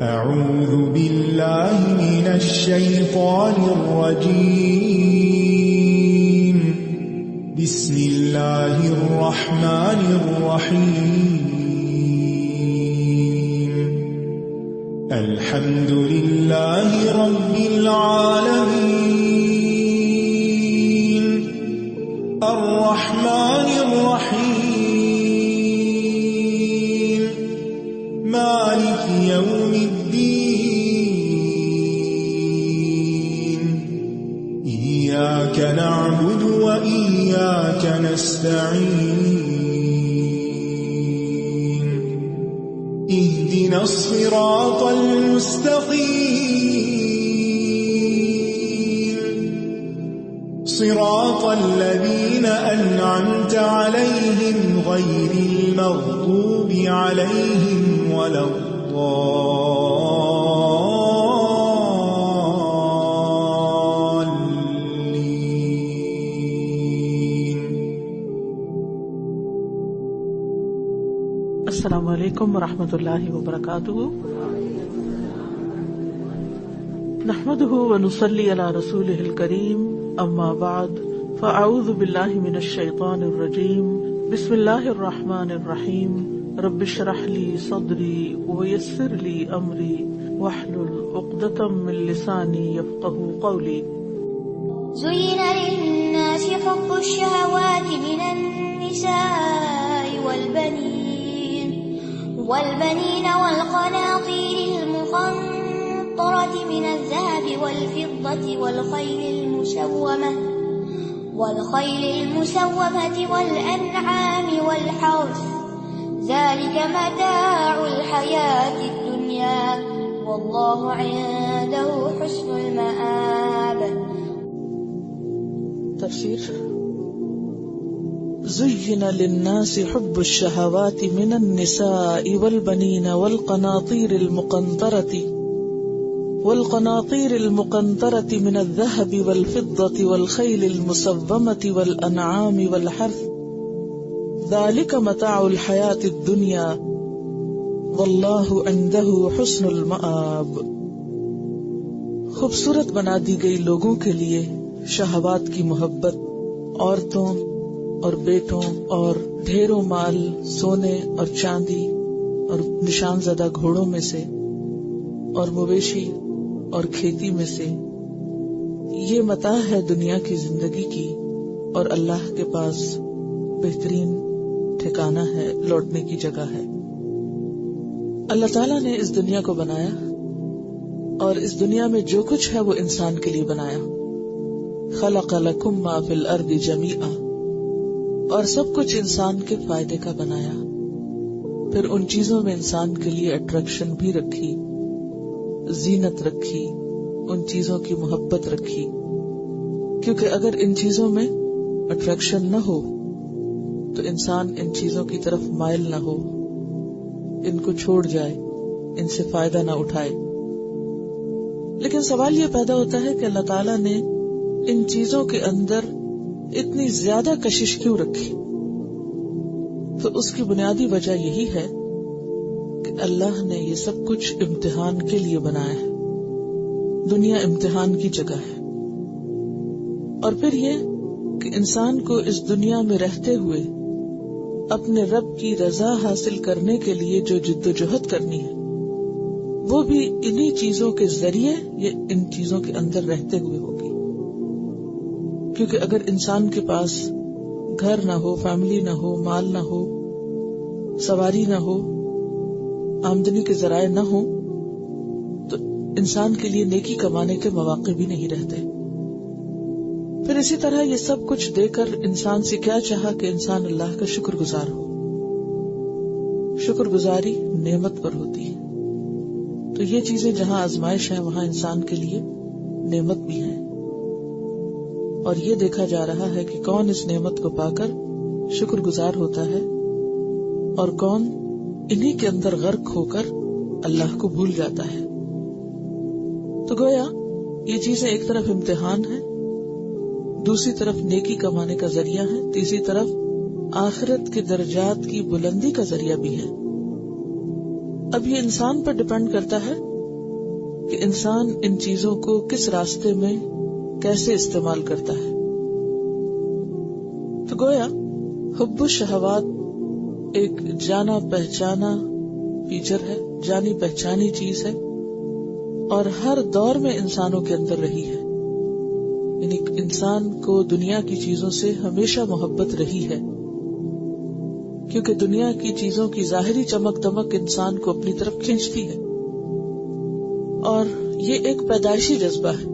أعوذ بالله من الشيطان الرجيم. بسم الله الرحمن الرحيم. الحمد لله رب العالمين. الرحمن الرحيم. مالك يوم الدين. إياك نعبد وإياك نستعين. اهدنا الصراط المستقيم. صراط الذين أنعمت عليهم غير المغضوب عليهم ولا السلام علیکم ورحمۃ اللہ وبرکاتہ. نحمده ونصلي على رسوله الكريم. اما بعد فاعوذ باللہ من الشیطان الرجیم. بسم اللہ الرحمن الرحیم. رب اشرح لي صدری ويسر لي امری واحلل عقدۃ من لسانی یفقهوا قولی. زين للناس حب الشهوات من النساء والبنين والقناطير المقنطرة من الذهب والفضة والخيل المسومة والأنعام والحرث ذلك متاع الحياة الدنيا والله عنده حسن المآب. تفسیر. زين للناس حب الشهوات من النساء والبنين والقناطير المقنطرة من الذهب والفضة والخيل المسومة والأنعام والحرث ذلك متاع الحياة الدنيا والله عنده حسن المآب. خوبصورت بنا دی گئی لوگوں کے لیے شہوات کی محبت، عورتوں اور بیٹوں اور ڈھیروں مال، سونے اور چاندی اور نشان زدہ گھوڑوں میں سے اور مویشی اور کھیتی میں سے. یہ متاع ہے دنیا کی زندگی کی اور اللہ کے پاس بہترین ٹھکانہ ہے، لوٹنے کی جگہ ہے. اللہ تعالیٰ نے اس دنیا کو بنایا اور اس دنیا میں جو کچھ ہے وہ انسان کے لیے بنایا. خلق لکم ما فی الارض جمیعا، اور سب کچھ انسان کے فائدے کا بنایا. پھر ان چیزوں میں انسان کے لیے اٹریکشن بھی رکھی، زینت رکھی، ان چیزوں کی محبت رکھی، کیونکہ اگر ان چیزوں میں اٹریکشن نہ ہو تو انسان ان چیزوں کی طرف مائل نہ ہو، ان کو چھوڑ جائے، ان سے فائدہ نہ اٹھائے. لیکن سوال یہ پیدا ہوتا ہے کہ اللہ تعالیٰ نے ان چیزوں کے اندر اتنی زیادہ کشش کیوں رکھی؟ تو اس کی بنیادی وجہ یہی ہے کہ اللہ نے یہ سب کچھ امتحان کے لیے بنایا ہے. دنیا امتحان کی جگہ ہے. اور پھر یہ کہ انسان کو اس دنیا میں رہتے ہوئے اپنے رب کی رضا حاصل کرنے کے لیے جو جد و جہد کرنی ہے وہ بھی انہی چیزوں کے ذریعے یا ان چیزوں کے اندر رہتے ہوئے ہوگی. کیونکہ اگر انسان کے پاس گھر نہ ہو، فیملی نہ ہو، مال نہ ہو، سواری نہ ہو، آمدنی کے ذرائع نہ ہو تو انسان کے لیے نیکی کمانے کے مواقع بھی نہیں رہتے. پھر اسی طرح یہ سب کچھ دے کر انسان سے کیا چاہا کہ انسان اللہ کا شکر گزار ہو. شکر گزاری نعمت پر ہوتی ہے. تو یہ چیزیں جہاں آزمائش ہیں وہاں انسان کے لیے نعمت بھی ہے. اور یہ دیکھا جا رہا ہے کہ کون اس نعمت کو پا کر شکر گزار ہوتا ہے اور کون انہی کے اندر غرق ہو کر اللہ کو بھول جاتا ہے. تو گویا یہ چیزیں ایک طرف امتحان ہے، دوسری طرف نیکی کمانے کا ذریعہ ہے، تیسری طرف آخرت کے درجات کی بلندی کا ذریعہ بھی ہے. اب یہ انسان پر ڈپینڈ کرتا ہے کہ انسان ان چیزوں کو کس راستے میں کیسے استعمال کرتا ہے. تو گویا حب الشہوات ایک جانا پہچانا فیچر ہے، جانی پہچانی چیز ہے، اور ہر دور میں انسانوں کے اندر رہی ہے. یعنی انسان کو دنیا کی چیزوں سے ہمیشہ محبت رہی ہے، کیونکہ دنیا کی چیزوں کی ظاہری چمک دمک انسان کو اپنی طرف کھینچتی ہے، اور یہ ایک پیدائشی جذبہ ہے.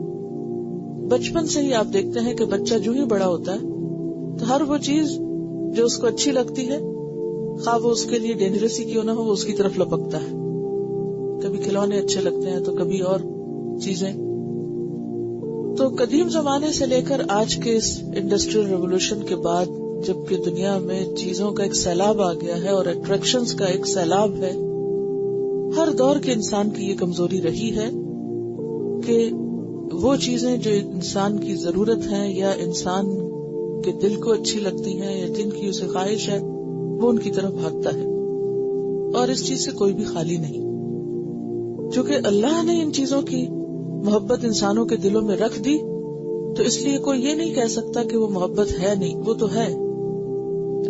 بچپن سے ہی آپ دیکھتے ہیں کہ بچہ جو ہی بڑا ہوتا ہے تو ہر وہ چیز جو اس کو اچھی لگتی ہے، خواہ وہ اس کے لیے ڈینجرس ہی کیوں نہ ہو، وہ اس کی طرف لپکتا ہے. کبھی کھلونے اچھے لگتے ہیں تو کبھی اور چیزیں. تو قدیم زمانے سے لے کر آج کے اس انڈسٹریل ریولوشن کے بعد، جبکہ دنیا میں چیزوں کا ایک سیلاب آ گیا ہے اور اٹریکشنز کا ایک سیلاب ہے، ہر دور کے انسان کی یہ کمزوری رہی ہے کہ وہ چیزیں جو انسان کی ضرورت ہیں یا انسان کے دل کو اچھی لگتی ہیں یا جن کی اسے خواہش ہے، وہ ان کی طرف بھاگتا ہے، اور اس چیز سے کوئی بھی خالی نہیں. چونکہ اللہ نے ان چیزوں کی محبت انسانوں کے دلوں میں رکھ دی، تو اس لیے کوئی یہ نہیں کہہ سکتا کہ وہ محبت ہے نہیں، وہ تو ہے.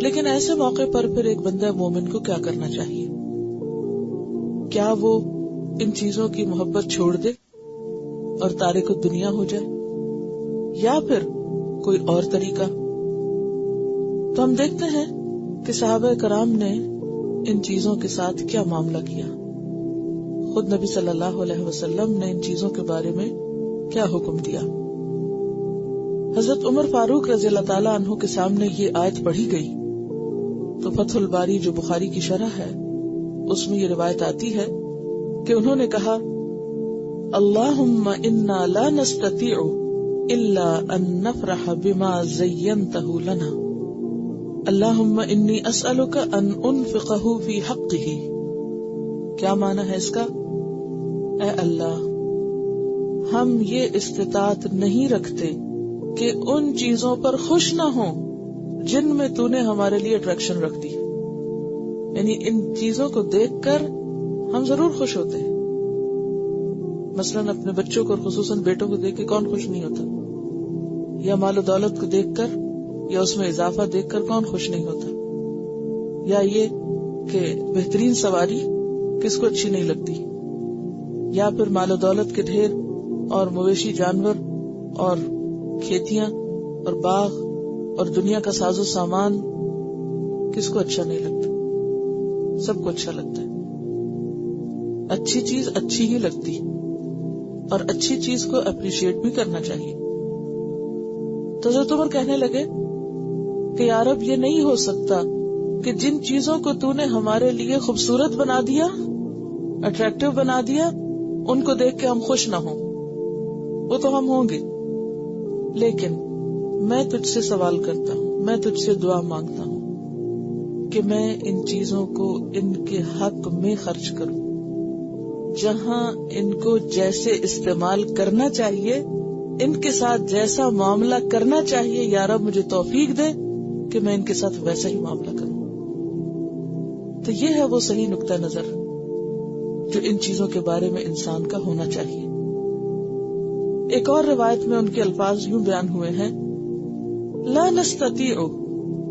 لیکن ایسے موقع پر پھر ایک بندہ مومن کو کیا کرنا چاہیے؟ کیا وہ ان چیزوں کی محبت چھوڑ دے اور تارک الدنیا ہو جائے، یا پھر کوئی اور طریقہ؟ تو ہم دیکھتے ہیں کہ صحابہ کرام نے ان چیزوں کے ساتھ کیا معاملہ کیا. خود نبی صلی اللہ علیہ وسلم نے ان چیزوں کے بارے میں کیا حکم دیا. حضرت عمر فاروق رضی اللہ تعالیٰ عنہ کے سامنے یہ آیت پڑھی گئی تو فتح الباری جو بخاری کی شرح ہے اس میں یہ روایت آتی ہے کہ انہوں نے کہا، اللہم انا لا نستطیع الا ان نفرح بما زینتہ لنا، اللہم انی اسألک ان انفقہ فی حقہ. کیا معنی ہے اس کا؟ اے اللہ، ہم یہ استطاعت نہیں رکھتے کہ ان چیزوں پر خوش نہ ہوں جن میں تو نے ہمارے لیے اٹریکشن رکھ دی. یعنی ان چیزوں کو دیکھ کر ہم ضرور خوش ہوتے ہیں. مثلاً اپنے بچوں کو اور خصوصاً بیٹوں کو دیکھ کے کون خوش نہیں ہوتا، یا مال و دولت کو دیکھ کر یا اس میں اضافہ دیکھ کر کون خوش نہیں ہوتا، یا یہ کہ بہترین سواری کس کو اچھی نہیں لگتی، یا پھر مال و دولت کے ڈھیر اور مویشی جانور اور کھیتیاں اور باغ اور دنیا کا ساز و سامان کس کو اچھا نہیں لگتا؟ سب کو اچھا لگتا ہے. اچھی چیز اچھی ہی لگتی اور اچھی چیز کو اپریشیٹ بھی کرنا چاہیے. تو حضرت عمر کہنے لگے کہ یا رب، یہ نہیں ہو سکتا کہ جن چیزوں کو تو نے ہمارے لیے خوبصورت بنا دیا، اٹریکٹیو بنا دیا، ان کو دیکھ کے ہم خوش نہ ہوں. وہ تو ہم ہوں گے، لیکن میں تجھ سے سوال کرتا ہوں، میں تجھ سے دعا مانگتا ہوں کہ میں ان چیزوں کو ان کے حق میں خرچ کروں، جہاں ان کو جیسے استعمال کرنا چاہیے، ان کے ساتھ جیسا معاملہ کرنا چاہیے، یا رب مجھے توفیق دے کہ میں ان کے ساتھ ویسا ہی معاملہ کروں. تو یہ ہے وہ صحیح نقطہ نظر جو ان چیزوں کے بارے میں انسان کا ہونا چاہیے. ایک اور روایت میں ان کے الفاظ یوں بیان ہوئے ہیں، لا نستطيع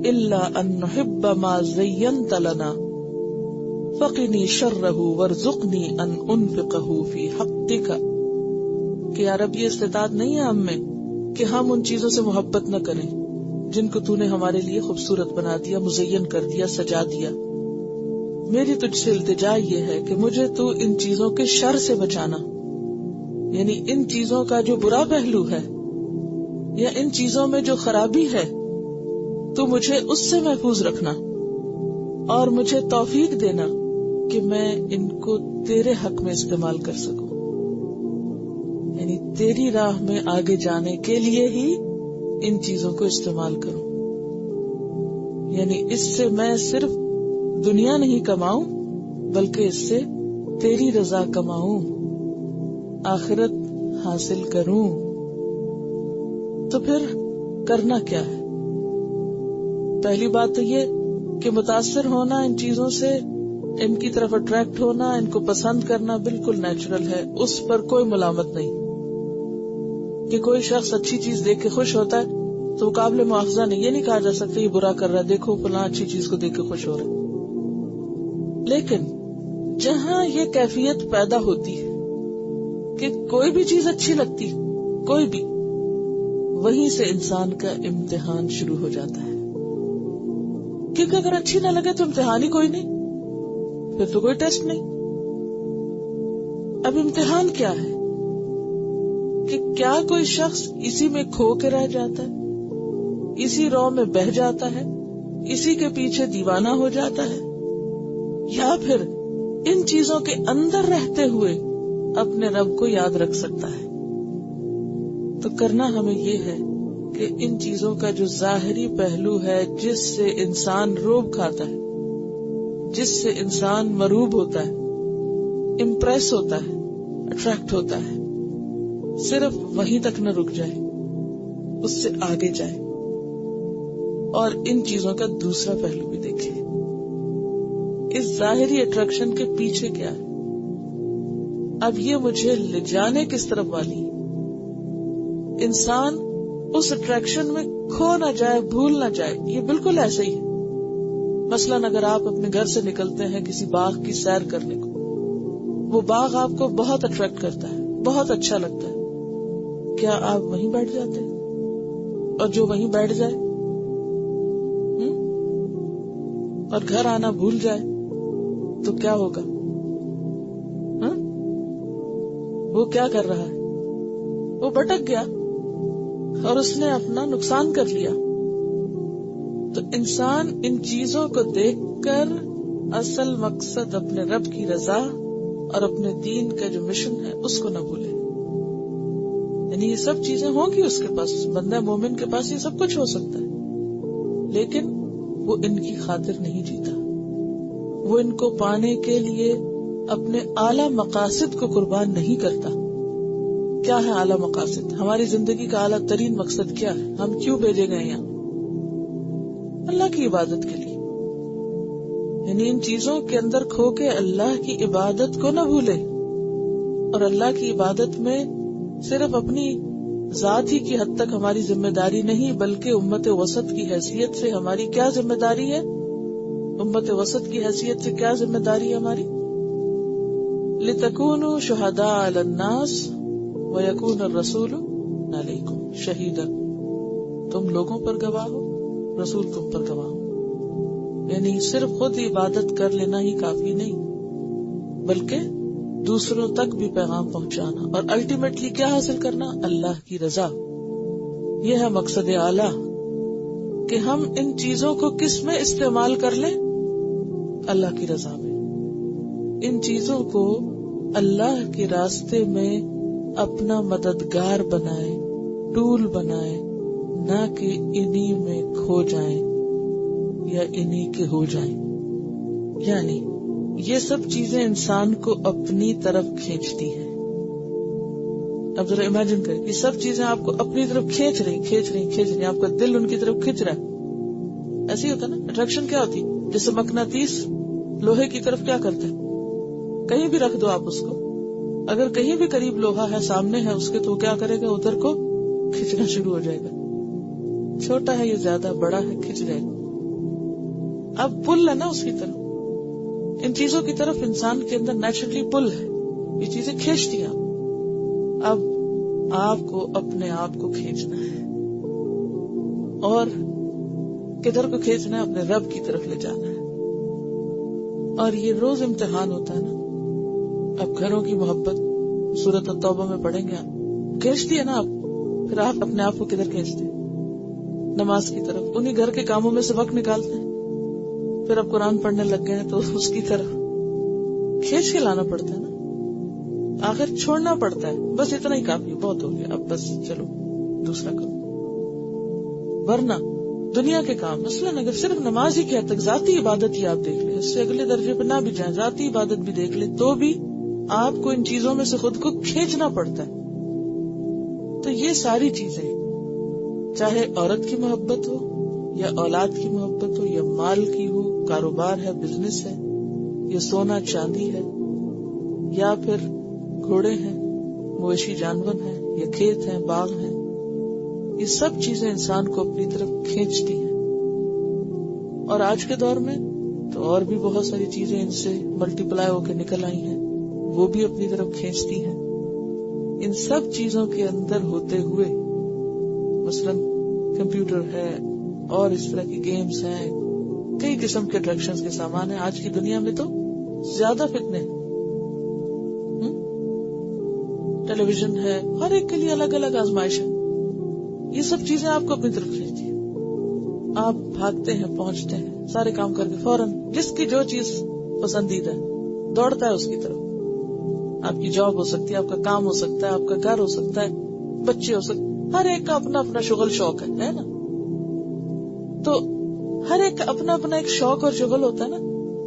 الا ان نحب ما زینت لنا فقنی شرہ وارزقنی ان انفقہ فی حقک. کہ یا رب، یہ استطاعت نہیں ہے ہم میں کہ ہم ان چیزوں سے محبت نہ کریں جن کو تو نے ہمارے لیے خوبصورت بنا دیا، مزین کر دیا، سجا دیا. میری تجھ سے التجا یہ ہے کہ مجھے تو ان چیزوں کے شر سے بچانا، یعنی ان چیزوں کا جو برا پہلو ہے یا ان چیزوں میں جو خرابی ہے تو مجھے اس سے محفوظ رکھنا، اور مجھے توفیق دینا کہ میں ان کو تیرے حق میں استعمال کر سکوں، یعنی تیری راہ میں آگے جانے کے لیے ہی ان چیزوں کو استعمال کروں. یعنی اس سے میں صرف دنیا نہیں کماؤں بلکہ اس سے تیری رضا کماؤں، آخرت حاصل کروں. تو پھر کرنا کیا ہے؟ پہلی بات تو یہ کہ متاثر ہونا ان چیزوں سے ان کی طرف اٹریکٹ ہونا، ان کو پسند کرنا بالکل نیچرل ہے، اس پر کوئی ملامت نہیں. کہ کوئی شخص اچھی چیز دیکھ کے خوش ہوتا ہے تو قابل مواخذہ نہیں، یہ نہیں کہا جا سکتا یہ برا کر رہا ہے، دیکھو فلاں اچھی چیز کو دیکھ کے خوش ہو رہا ہے. لیکن جہاں یہ کیفیت پیدا ہوتی ہے کہ کوئی بھی چیز اچھی لگتی، کوئی بھی، وہیں سے انسان کا امتحان شروع ہو جاتا ہے. کیونکہ اگر اچھی نہ لگے تو امتحان ہی کوئی نہیں، پھر تو کوئی ٹیسٹ نہیں. اب امتحان کیا ہے کہ کیا کوئی شخص اسی میں کھو کے رہ جاتا ہے، اسی رو میں بہہ جاتا ہے، اسی کے پیچھے دیوانہ ہو جاتا ہے، یا پھر ان چیزوں کے اندر رہتے ہوئے اپنے رب کو یاد رکھ سکتا ہے. تو کرنا ہمیں یہ ہے کہ ان چیزوں کا جو ظاہری پہلو ہے، جس سے انسان روب کھاتا ہے، جس سے انسان مرعوب ہوتا ہے، امپریس ہوتا ہے، اٹریکٹ ہوتا ہے، صرف وہیں تک نہ رک جائے، اس سے آگے جائے اور ان چیزوں کا دوسرا پہلو بھی دیکھے. اس ظاہری اٹریکشن کے پیچھے کیا ہے؟ اب یہ مجھے لے جانے کس طرف والی؟ انسان اس اٹریکشن میں کھو نہ جائے، بھول نہ جائے. یہ بالکل ایسا ہی ہے. مثلاً اگر آپ اپنے گھر سے نکلتے ہیں کسی باغ کی سیر کرنے کو، وہ باغ آپ کو بہت اٹریکٹ کرتا ہے، بہت اچھا لگتا ہے، کیا آپ وہیں بیٹھ جاتے ہیں؟ اور جو وہیں بیٹھ جائے اور گھر آنا بھول جائے تو کیا ہوگا؟ وہ کیا کر رہا ہے؟ وہ بھٹک گیا اور اس نے اپنا نقصان کر لیا. تو انسان ان چیزوں کو دیکھ کر اصل مقصد اپنے رب کی رضا اور اپنے دین کا جو مشن ہے اس کو نہ بھولے. یعنی یہ سب چیزیں ہوں گی اس کے پاس، بندہ مومن کے پاس یہ سب کچھ ہو سکتا ہے، لیکن وہ ان کی خاطر نہیں جیتا. وہ ان کو پانے کے لیے اپنے اعلیٰ مقاصد کو قربان نہیں کرتا. کیا ہے اعلیٰ مقاصد؟ ہماری زندگی کا اعلیٰ ترین مقصد کیا ہے؟ ہم کیوں بھیجے گئے یہاں؟ اللہ کی عبادت کے لیے. یعنی ان چیزوں کے اندر کھو کے اللہ کی عبادت کو نہ بھولے. اور اللہ کی عبادت میں صرف اپنی ذات ہی کی حد تک ہماری ذمہ داری نہیں، بلکہ امت وسط کی حیثیت سے ہماری کیا ذمہ داری ہے؟ امت وسط کی حیثیت سے کیا ذمہ داری ہے ہماری؟ لِتَكُونُوا شُهَدَاءَ عَلَى النَّاسِ وَيَكُونَ الرَّسُولُ عَلَيْكُمْ شَهِيدًا. تم لوگوں پر گواہ ہو، رسول تم پر گواہ ہو. یعنی صرف خود عبادت کر لینا ہی کافی نہیں، بلکہ دوسروں تک بھی پیغام پہنچانا، اور الٹیمیٹلی کیا حاصل کرنا؟ اللہ کی رضا. یہ ہے مقصد اعلیٰ کہ ہم ان چیزوں کو کس میں استعمال کر لیں؟ اللہ کی رضا میں. ان چیزوں کو اللہ کے راستے میں اپنا مددگار بنائے، ٹول بنائے، نہ کہ انہی میں کھو جائیں یا انہی کے ہو جائیں. یعنی یہ سب چیزیں انسان کو اپنی طرف کھینچتی ہیں. اب ذرا امیجن کریں، یہ سب چیزیں آپ کو اپنی طرف کھینچ رہی، آپ کا دل ان کی طرف کھینچ رہا ہے. ایسے ہی ہوتا نا اٹریکشن. کیا ہوتی؟ جیسے مقناطیس لوہے کی طرف کیا کرتا ہے؟ کہیں بھی رکھ دو آپ اس کو، اگر کہیں بھی قریب لوہا ہے، سامنے ہے اس کے، تو کیا کرے گا؟ ادھر کو کھینچنا شروع ہو جائے گا. چھوٹا ہے یہ زیادہ، بڑا ہے کھینچ جائے گا. اب پل ہے نا اس کی طرف. ان چیزوں کی طرف انسان کے اندر نیچرلی پل ہے، یہ چیزیں کھینچتی ہیں. اب آپ کو اپنے آپ کو کھینچنا ہے، اور کدھر کو کھینچنا ہے؟ اپنے رب کی طرف لے جانا ہے. اور یہ روز امتحان ہوتا ہے نا. اب گھروں کی محبت سورۃ التوبہ میں پڑھیں گے آپ، کھینچتی ہے نا آپ. پھر آپ اپنے آپ کو کدھر کھینچتے ہیں؟ نماز کی طرف. انہی گھر کے کاموں میں سے وقت نکالتے ہیں. پھر اب قرآن پڑھنے لگ گئے ہیں تو اس کی طرف کھینچ کے لانا پڑتا ہے نا. آخر چھوڑنا پڑتا ہے، بس اتنا ہی کافی، بہت ہو گیا، اب بس چلو دوسرا کرو. ورنہ دنیا کے کام، مثلاً اگر صرف نماز ہی کی حد تک ذاتی عبادت ہی آپ دیکھ لیں، اس سے اگلے درجے پہ نہ بھی جائیں، ذاتی عبادت بھی دیکھ لیں، تو بھی آپ کو ان چیزوں میں سے خود کو کھینچنا پڑتا ہے. تو یہ ساری چیزیں، چاہے عورت کی محبت ہو یا اولاد کی محبت ہو یا مال کی ہو، کاروبار ہے، بزنس ہے، یہ سونا چاندی ہے، یا پھر گھوڑے ہیں، مویشی جانور ہیں، یا کھیت ہیں، باغ ہیں، یہ سب چیزیں انسان کو اپنی طرف کھینچتی ہیں. اور آج کے دور میں تو اور بھی بہت ساری چیزیں ان سے ملٹی پلائی ہو کے نکل آئی ہیں، وہ بھی اپنی طرف کھینچتی ہیں. ان سب چیزوں کے اندر ہوتے ہوئے مثلاً کمپیوٹر ہے اور اس طرح کی گیمز ہیں، کئی قسم کے اٹریکشنز کے سامان ہیں. آج کی دنیا میں تو زیادہ فتنے ہیں. ٹیلی ویژن ہے، ہر ایک کے لیے الگ الگ آزمائش ہے. یہ سب چیزیں آپ کو اپنی طرف کھینچتی ہیں. آپ بھاگتے ہیں، پہنچتے ہیں سارے کام کر کے فوراً جس کی جو چیز پسندیدہ ہے دوڑتا ہے اس کی طرف. آپ کی جاب ہو سکتی ہے، آپ کا کام ہو سکتا ہے، آپ کا گھر ہو سکتا ہے، بچے ہو سکتے، ہر ایک کا اپنا اپنا شغل شوق ہے نا. تو ہر ایک کا اپنا اپنا ایک شوق اور شغل ہوتا ہے نا.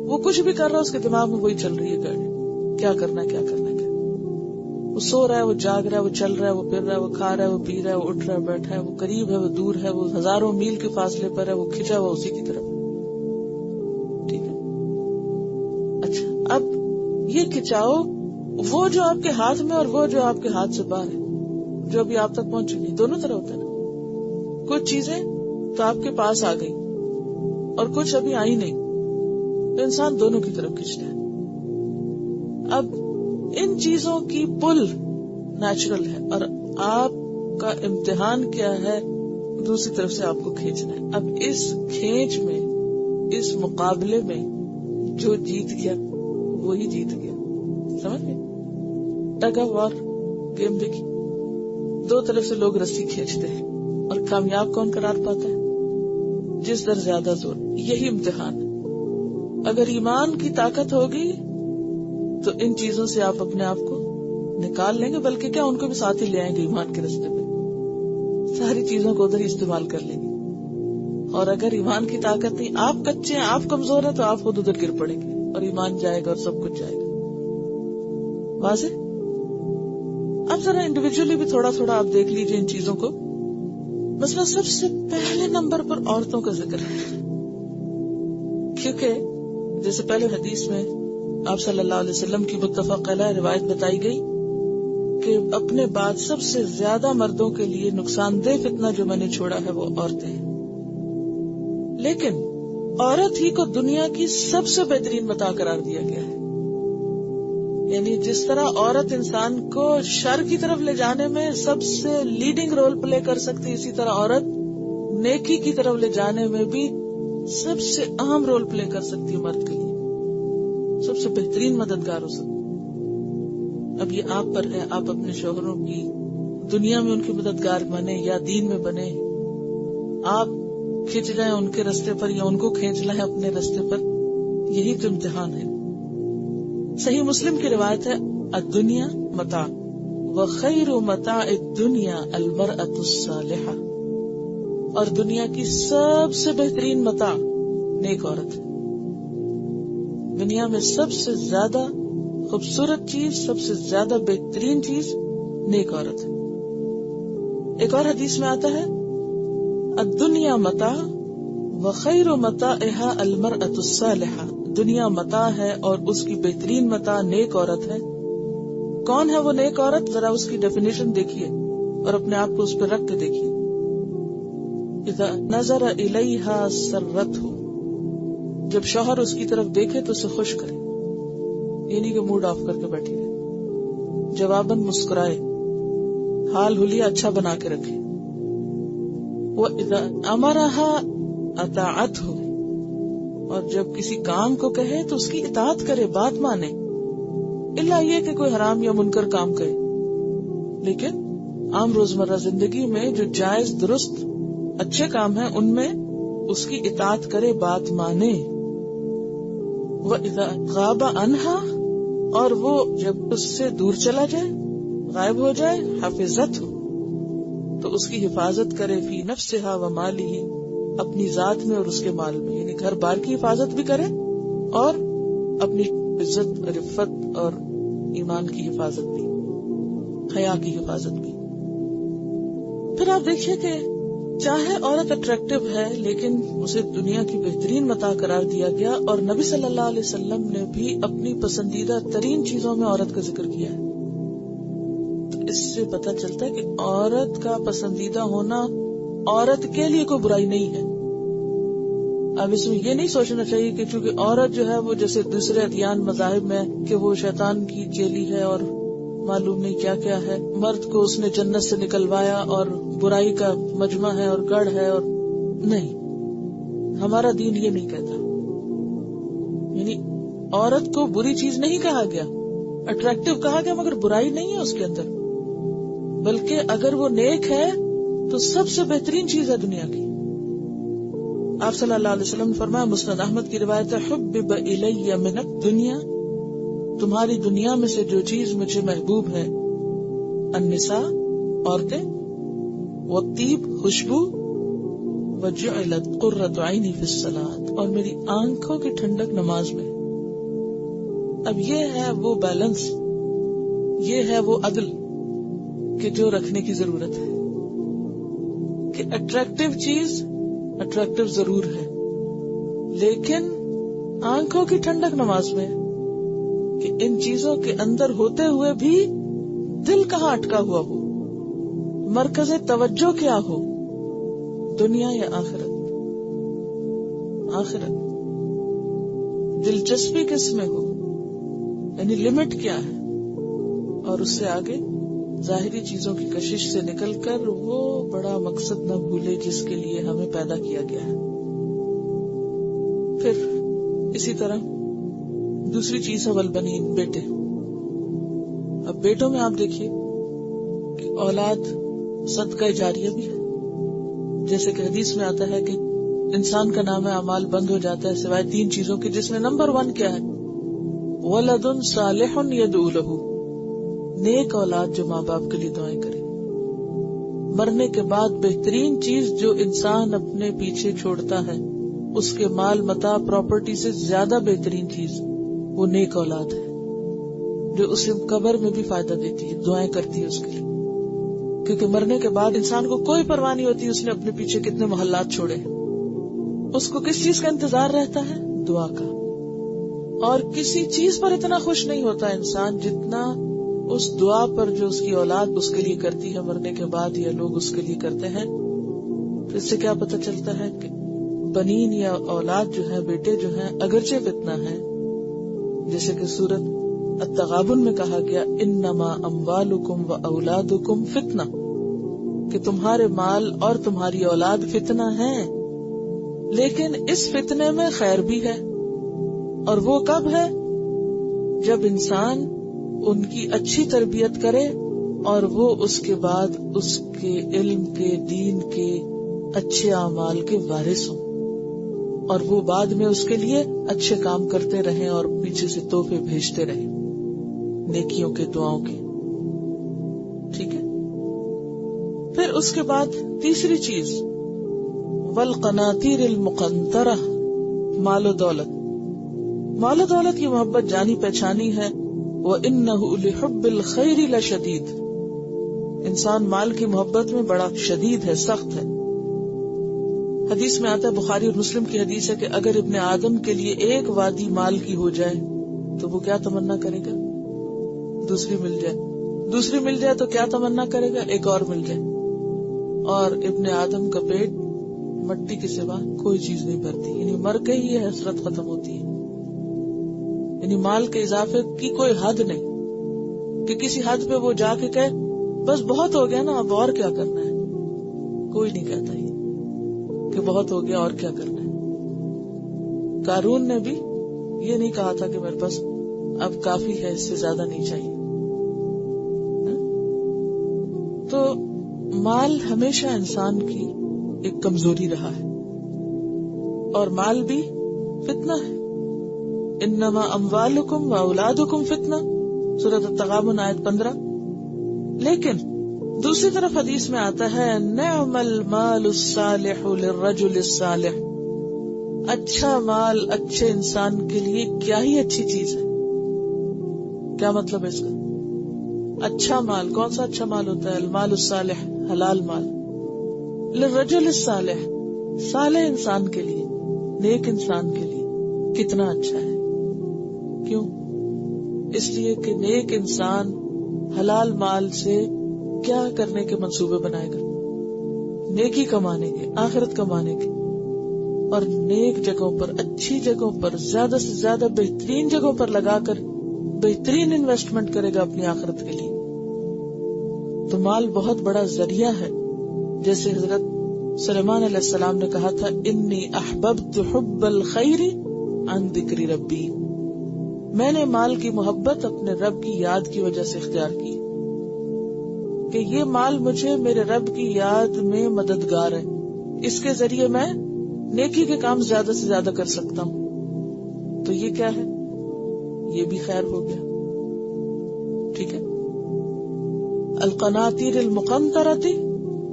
وہ کچھ بھی کر رہا ہے اس کے دماغ میں وہی چل رہی ہے گاڑی، کیا کرنا ہے کیا کرنا ہے. وہ سو رہا ہے، وہ جاگ رہا ہے، وہ چل رہا ہے، وہ پھر رہا ہے، وہ کھا رہا ہے، وہ پی رہا ہے، وہ اٹھ رہا ہے، بیٹھا ہے، وہ قریب ہے، وہ دور ہے، وہ ہزاروں میل کے فاصلے پر ہے، وہ کھینچا ہوا اسی کی طرف. ٹھیک ہے. اچھا، اب یہ کھچاؤ وہ جو آپ کے ہاتھ میں اور وہ جو آپ کے ہاتھ سے باہر ہے، جو ابھی آپ تک پہنچ چکی، دونوں طرح ہوتا ہے نا. کچھ چیزیں تو آپ کے پاس آ گئی اور کچھ ابھی آئی نہیں، تو انسان دونوں کی طرف کھینچتا ہے. اب ان چیزوں کی پل نیچرل ہے اور آپ کا امتحان کیا ہے، دوسری طرف سے آپ کو کھینچنا ہے. اب اس کھینچ میں، اس مقابلے میں جو جیت گیا وہی جیت گیا. سمجھ گئے؟ ٹگ آف وار گیم دیکھی، دو طرف سے لوگ رسی کھینچتے ہیں اور کامیاب کون قرار پاتا ہے؟ جس در زیادہ زور. یہی امتحان ہے. اگر ایمان کی طاقت ہوگی تو ان چیزوں سے آپ اپنے آپ کو نکال لیں گے، بلکہ کیا ان کو بھی ساتھ ہی لے آئیں گے ایمان کے راستے پہ. ساری چیزوں کو ادھر ہی استعمال کر لیں گے. اور اگر ایمان کی طاقت نہیں، آپ کچے ہیں، آپ کمزور ہیں، تو آپ خود ادھر گر پڑیں گے اور ایمان جائے گا اور سب کچھ جائے گا. واضح؟ اب ذرا انڈیویجولی بھی تھوڑا تھوڑا آپ دیکھ لیجئے ان چیزوں کو. مثلا سب سے پہلے نمبر پر عورتوں کا ذکر ہے، کیونکہ جیسے پہلے حدیث میں آپ صلی اللہ علیہ وسلم کی متفق علیہ روایت بتائی گئی کہ اپنے بعد سب سے زیادہ مردوں کے لیے نقصان دہ فتنہ جو میں نے چھوڑا ہے وہ عورتیں ہیں. لیکن عورت ہی کو دنیا کی سب سے بہترین متاع قرار دیا گیا ہے. یعنی جس طرح عورت انسان کو شر کی طرف لے جانے میں سب سے لیڈنگ رول پلے کر سکتی، اسی طرح عورت نیکی کی طرف لے جانے میں بھی سب سے اہم رول پلے کر سکتی ہے. مرد کے لیے سب سے بہترین مددگار ہو سکتی. اب یہ آپ پر ہے، آپ اپنے شوہروں کی دنیا میں ان کی مددگار بنے یا دین میں بنے. آپ کھینچ جائیں ان کے راستے پر یا ان کو کھینچ لائیں اپنے راستے پر، یہی تو امتحان ہے. صحیح مسلم کی روایت ہے، الدنیا متاع وخیر متاع الدنیا المرأة الصالحہ، اور دنیا کی سب سے بہترین متاع نیک عورت ہے. دنیا میں سب سے زیادہ خوبصورت چیز، سب سے زیادہ بہترین چیز نیک عورت ہے. ایک اور حدیث میں آتا ہے، الدنیا متاع وخیر متاعها المرأة الصالحہ، دنیا متاع ہے اور اس کی بہترین متاع نیک عورت ہے. کون ہے وہ نیک عورت؟ ذرا اس کی ڈیفینیشن دیکھیے اور اپنے آپ کو اس پہ رکھ کے دیکھیے. اذا نظر الیہا سرتہ، جب شوہر اس کی طرف دیکھے تو اسے خوش کرے، یعنی کہ موڈ آف کر کے بیٹھی رہے، جواباً مسکرائے، حال حلیہ اچھا بنا کے رکھے. وَإِذَا أَمَرَهَا أَطَاعَتْهُ، اور جب کسی کام کو کہے تو اس کی اطاعت کرے، بات مانے، الا یہ کہ کوئی حرام یا منکر کام کرے. لیکن عام روزمرہ زندگی میں جو جائز درست اچھے کام ہیں ان میں اس کی اطاعت کرے، بات مانے. وَإِذَا غَابَ عَنْهَا، اور وہ جب اس سے دور چلا جائے، غائب ہو جائے، حفظتہ، تو اس کی حفاظت کرے، فی نفسہا ومالہ، اپنی ذات میں اور اس کے مال میں، یعنی گھر بار کی حفاظت بھی کرے اور اپنی عزت، رفت اور ایمان کی حفاظت بھی، حیا کی حفاظت بھی. پھر آپ دیکھیے کہ چاہے عورت اٹریکٹیو ہے لیکن اسے دنیا کی بہترین متاع قرار دیا گیا، اور نبی صلی اللہ علیہ وسلم نے بھی اپنی پسندیدہ ترین چیزوں میں عورت کا ذکر کیا ہے. تو اس سے پتہ چلتا ہے کہ عورت کا پسندیدہ ہونا عورت کے لیے کوئی برائی نہیں ہے. اب اس میں یہ نہیں سوچنا چاہیے کہ چونکہ عورت جو ہے وہ جیسے دوسرے ادیان مذاہب میں کہ وہ شیطان کی چیلی ہے اور معلوم نہیں کیا کیا ہے، مرد کو اس نے جنت سے نکلوایا اور برائی کا مجمع ہے اور گڑھ ہے، اور نہیں، ہمارا دین یہ نہیں کہتا. یعنی عورت کو بری چیز نہیں کہا گیا، اٹریکٹیو کہا گیا، مگر برائی نہیں ہے اس کے اندر، بلکہ اگر وہ نیک ہے تو سب سے بہترین چیز ہے دنیا کی. آپ صلی اللہ علیہ وسلم نے فرمایا، مسند احمد کی روایت ہے، حبب الی من الدنیا، تمہاری دنیا میں سے جو چیز مجھے محبوب ہے، النساء، عورتیں، والطیب، خوشبو، وجعلت قرۃ عینی فی الصلاۃ، اور میری آنکھوں کی ٹھنڈک نماز میں. اب یہ ہے وہ بیلنس، یہ ہے وہ عدل کہ جو رکھنے کی ضرورت ہے کہ اٹریکٹیو چیز اٹریکٹیو ضرور ہے، لیکن آنکھوں کی ٹھنڈک نماز میں، کہ ان چیزوں کے اندر ہوتے ہوئے بھی دل کہاں اٹکا ہوا ہو، مرکز توجہ کیا ہو، دنیا یا آخرت. آخرت دلچسپی کس میں ہو، یعنی لمٹ کیا ہے، اور اس سے آگے ظاہری چیزوں کی کشش سے نکل کر وہ بڑا مقصد نہ بھولے جس کے لیے ہمیں پیدا کیا گیا ہے. پھر اسی طرح دوسری چیز ہے والبنین، بیٹے. اب بیٹوں میں آپ دیکھیے کہ اولاد صدقہ جاریہ بھی ہے، جیسے کہ حدیث میں آتا ہے کہ انسان کا نام اعمال بند ہو جاتا ہے سوائے 3 چیزوں کے، جس میں نمبر 1 کیا ہے، ولد صالح یدعو لہ، نیک اولاد جو ماں باپ کے لیے دعائیں کرے. مرنے کے بعد بہترین چیز جو انسان اپنے پیچھے چھوڑتا ہے، اس کے مال متاع پراپرٹی سے زیادہ بہترین چیز وہ نیک اولاد ہے، جو اسے قبر میں بھی فائدہ دیتی ہے، دعائیں کرتی ہے اس کے لیے. کیونکہ مرنے کے بعد انسان کو کوئی پرواہ نہیں ہوتی اس نے اپنے پیچھے کتنے محلات چھوڑے ہیں، اس کو کس چیز کا انتظار رہتا ہے، دعا کا. اور کسی چیز پر اتنا خوش نہیں ہوتا انسان جتنا اس دعا پر جو اس کی اولاد اس کے لیے کرتی ہے مرنے کے بعد، یا لوگ اس کے لیے کرتے ہیں. اس سے کیا پتہ چلتا ہے کہ بنین یا اولاد جو ہے، بیٹے جو ہیں، اگرچہ فتنہ ہے، جیسے کہ سورۃ التغابن میں کہا گیا، انما اموالکم و اولادکم فتنہ، کہ تمہارے مال اور تمہاری اولاد فتنہ ہیں، لیکن اس فتنے میں خیر بھی ہے. اور وہ کب ہے؟ جب انسان ان کی اچھی تربیت کرے اور وہ اس کے بعد اس کے علم کے، دین کے، اچھے اعمال کے وارث ہوں، اور وہ بعد میں اس کے لیے اچھے کام کرتے رہیں اور پیچھے سے تحفے بھیجتے رہیں نیکیوں کے، دعاؤں کے. ٹھیک ہے. پھر اس کے بعد تیسری چیز، والقناطیر المقنطرہ، مال و دولت. مال و دولت کی محبت جانی پہچانی ہے. وَإِنَّهُ لِحُبِّ الْخَيْرِ لَشَدِيدٌ، انسان مال کی محبت میں بڑا شدید ہے، سخت ہے. حدیث میں آتا ہے، بخاری اور مسلم کی حدیث ہے کہ اگر ابن آدم کے لیے ایک وادی مال کی ہو جائے تو وہ کیا تمنا کرے گا؟ دوسری مل جائے. دوسری مل جائے تو کیا تمنا کرے گا؟ ایک اور مل جائے. اور ابن آدم کا پیٹ مٹی کے سوا کوئی چیز نہیں بھرتی، یعنی مر گئی یہ حسرت ختم ہوتی ہے. یعنی مال کے اضافے کی کوئی حد نہیں کہ کسی حد پہ وہ جا کے کہے بس بہت ہو گیا نا، اب اور کیا کرنا ہے. کوئی نہیں کہتا یہ کہ بہت ہو گیا اور کیا کرنا ہے. قارون نے بھی یہ نہیں کہا تھا کہ میرے پاس اب کافی ہے، اس سے زیادہ نہیں چاہیے. تو مال ہمیشہ انسان کی ایک کمزوری رہا ہے، اور مال بھی فتنہ ہے. انما اموالکم و اولادکم فتنہ، سورۃ التغابن آیت 15. لیکن دوسری طرف حدیث میں آتا ہے، نعم المال الصالح للرجل الصالح، اچھا مال اچھے انسان کے لیے کیا ہی اچھی چیز ہے. کیا مطلب ہے اس کا؟ اچھا مال، کون سا اچھا مال ہوتا ہے؟ المال الصالح، حلال مال. للرجل الصالح، صالح انسان کے لیے، نیک انسان کے لیے کتنا اچھا ہے. کیوں؟ اس لیے کہ نیک انسان حلال مال سے کیا کرنے کے منصوبے بنائے گا؟ نیکی کمانے کے، آخرت کمانے کے، اور نیک جگہوں پر، اچھی جگہوں پر، زیادہ سے زیادہ بہترین جگہوں پر لگا کر بہترین انویسٹمنٹ کرے گا اپنی آخرت کے لیے. تو مال بہت بڑا ذریعہ ہے. جیسے حضرت سلیمان علیہ السلام نے کہا تھا انی احببت حب الخیر عن ذکر ربی، میں نے مال کی محبت اپنے رب کی یاد کی وجہ سے اختیار کی کہ یہ مال مجھے میرے رب کی یاد میں مددگار ہے، اس کے ذریعے میں نیکی کے کام زیادہ سے زیادہ کر سکتا ہوں. تو یہ کیا ہے؟ یہ بھی خیر ہو گیا. ٹھیک ہے. القناطیر المقنطرۃ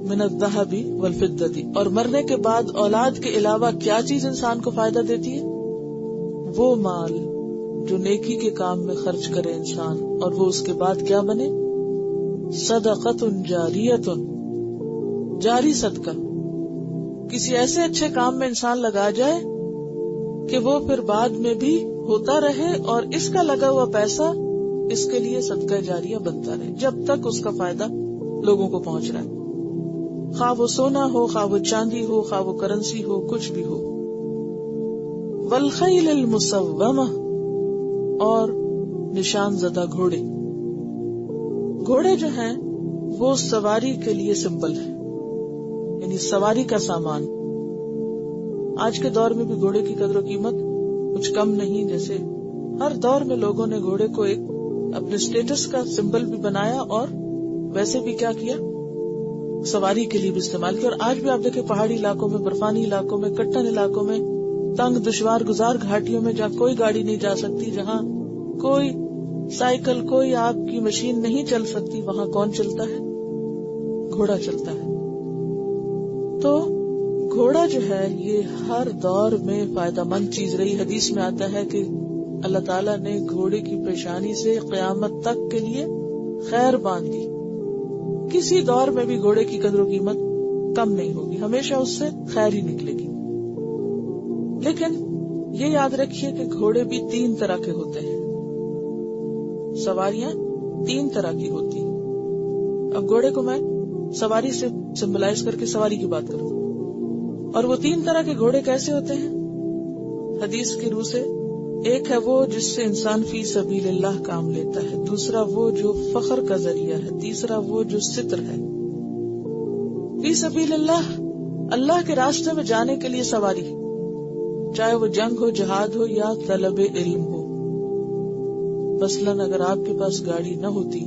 من الذهب والفضة، اور مرنے کے بعد اولاد کے علاوہ کیا چیز انسان کو فائدہ دیتی ہے؟ وہ مال جو نیکی کے کام میں خرچ کرے انسان، اور وہ اس کے بعد کیا بنے؟ صدقۃ جاریۃ، جاری صدقہ. کسی ایسے اچھے کام میں انسان لگا جائے کہ وہ پھر بعد میں بھی ہوتا رہے، اور اس کا لگا ہوا پیسہ اس کے لیے صدقہ جاریہ بنتا رہے جب تک اس کا فائدہ لوگوں کو پہنچ رہا ہے. خواہ وہ سونا ہو، خواہ وہ چاندی ہو، خواہ وہ کرنسی ہو، کچھ بھی ہو. والخیل المسومہ، اور نشان زدہ گھوڑے. گھوڑے جو ہیں وہ سواری کے لیے سمبل ہے، یعنی سواری کا سامان. آج کے دور میں بھی گھوڑے کی قدر و قیمت کچھ کم نہیں. جیسے ہر دور میں لوگوں نے گھوڑے کو ایک اپنے سٹیٹس کا سمبل بھی بنایا، اور ویسے بھی کیا کیا، سواری کے لیے بھی استعمال کیا. اور آج بھی آپ دیکھیں پہاڑی علاقوں میں، برفانی علاقوں میں، کٹن علاقوں میں، تنگ دشوار گزار گھاٹیوں میں جہاں کوئی گاڑی نہیں جا سکتی، جہاں کوئی سائیکل، کوئی آپ کی مشین نہیں چل سکتی، وہاں کون چلتا ہے؟ گھوڑا چلتا ہے. تو گھوڑا جو ہے یہ ہر دور میں فائدہ مند چیز رہی. حدیث میں آتا ہے کہ اللہ تعالیٰ نے گھوڑے کی پیشانی سے قیامت تک کے لیے خیر باندھ دی. کسی دور میں بھی گھوڑے کی قدر و قیمت کم نہیں ہوگی، ہمیشہ اس سے خیر ہی نکلے گی. لیکن یہ یاد رکھیے کہ گھوڑے بھی 3 طرح کے ہوتے ہیں، سواریاں 3 طرح کی ہوتی ہیں. اب گھوڑے کو میں سواری سے سمبلائز کر کے سواری کی بات کروں، اور وہ 3 طرح کے گھوڑے کیسے ہوتے ہیں حدیث کی روح سے؟ ایک ہے وہ جس سے انسان فی سبیل اللہ کام لیتا ہے، دوسرا وہ جو فخر کا ذریعہ ہے، تیسرا وہ جو ستر ہے. فی سبیل اللہ، اللہ کے راستے میں جانے کے لیے سواری، چاہے وہ جنگ ہو، جہاد ہو، یا طلب علم ہو. مثلاً اگر آپ کے پاس گاڑی نہ ہوتی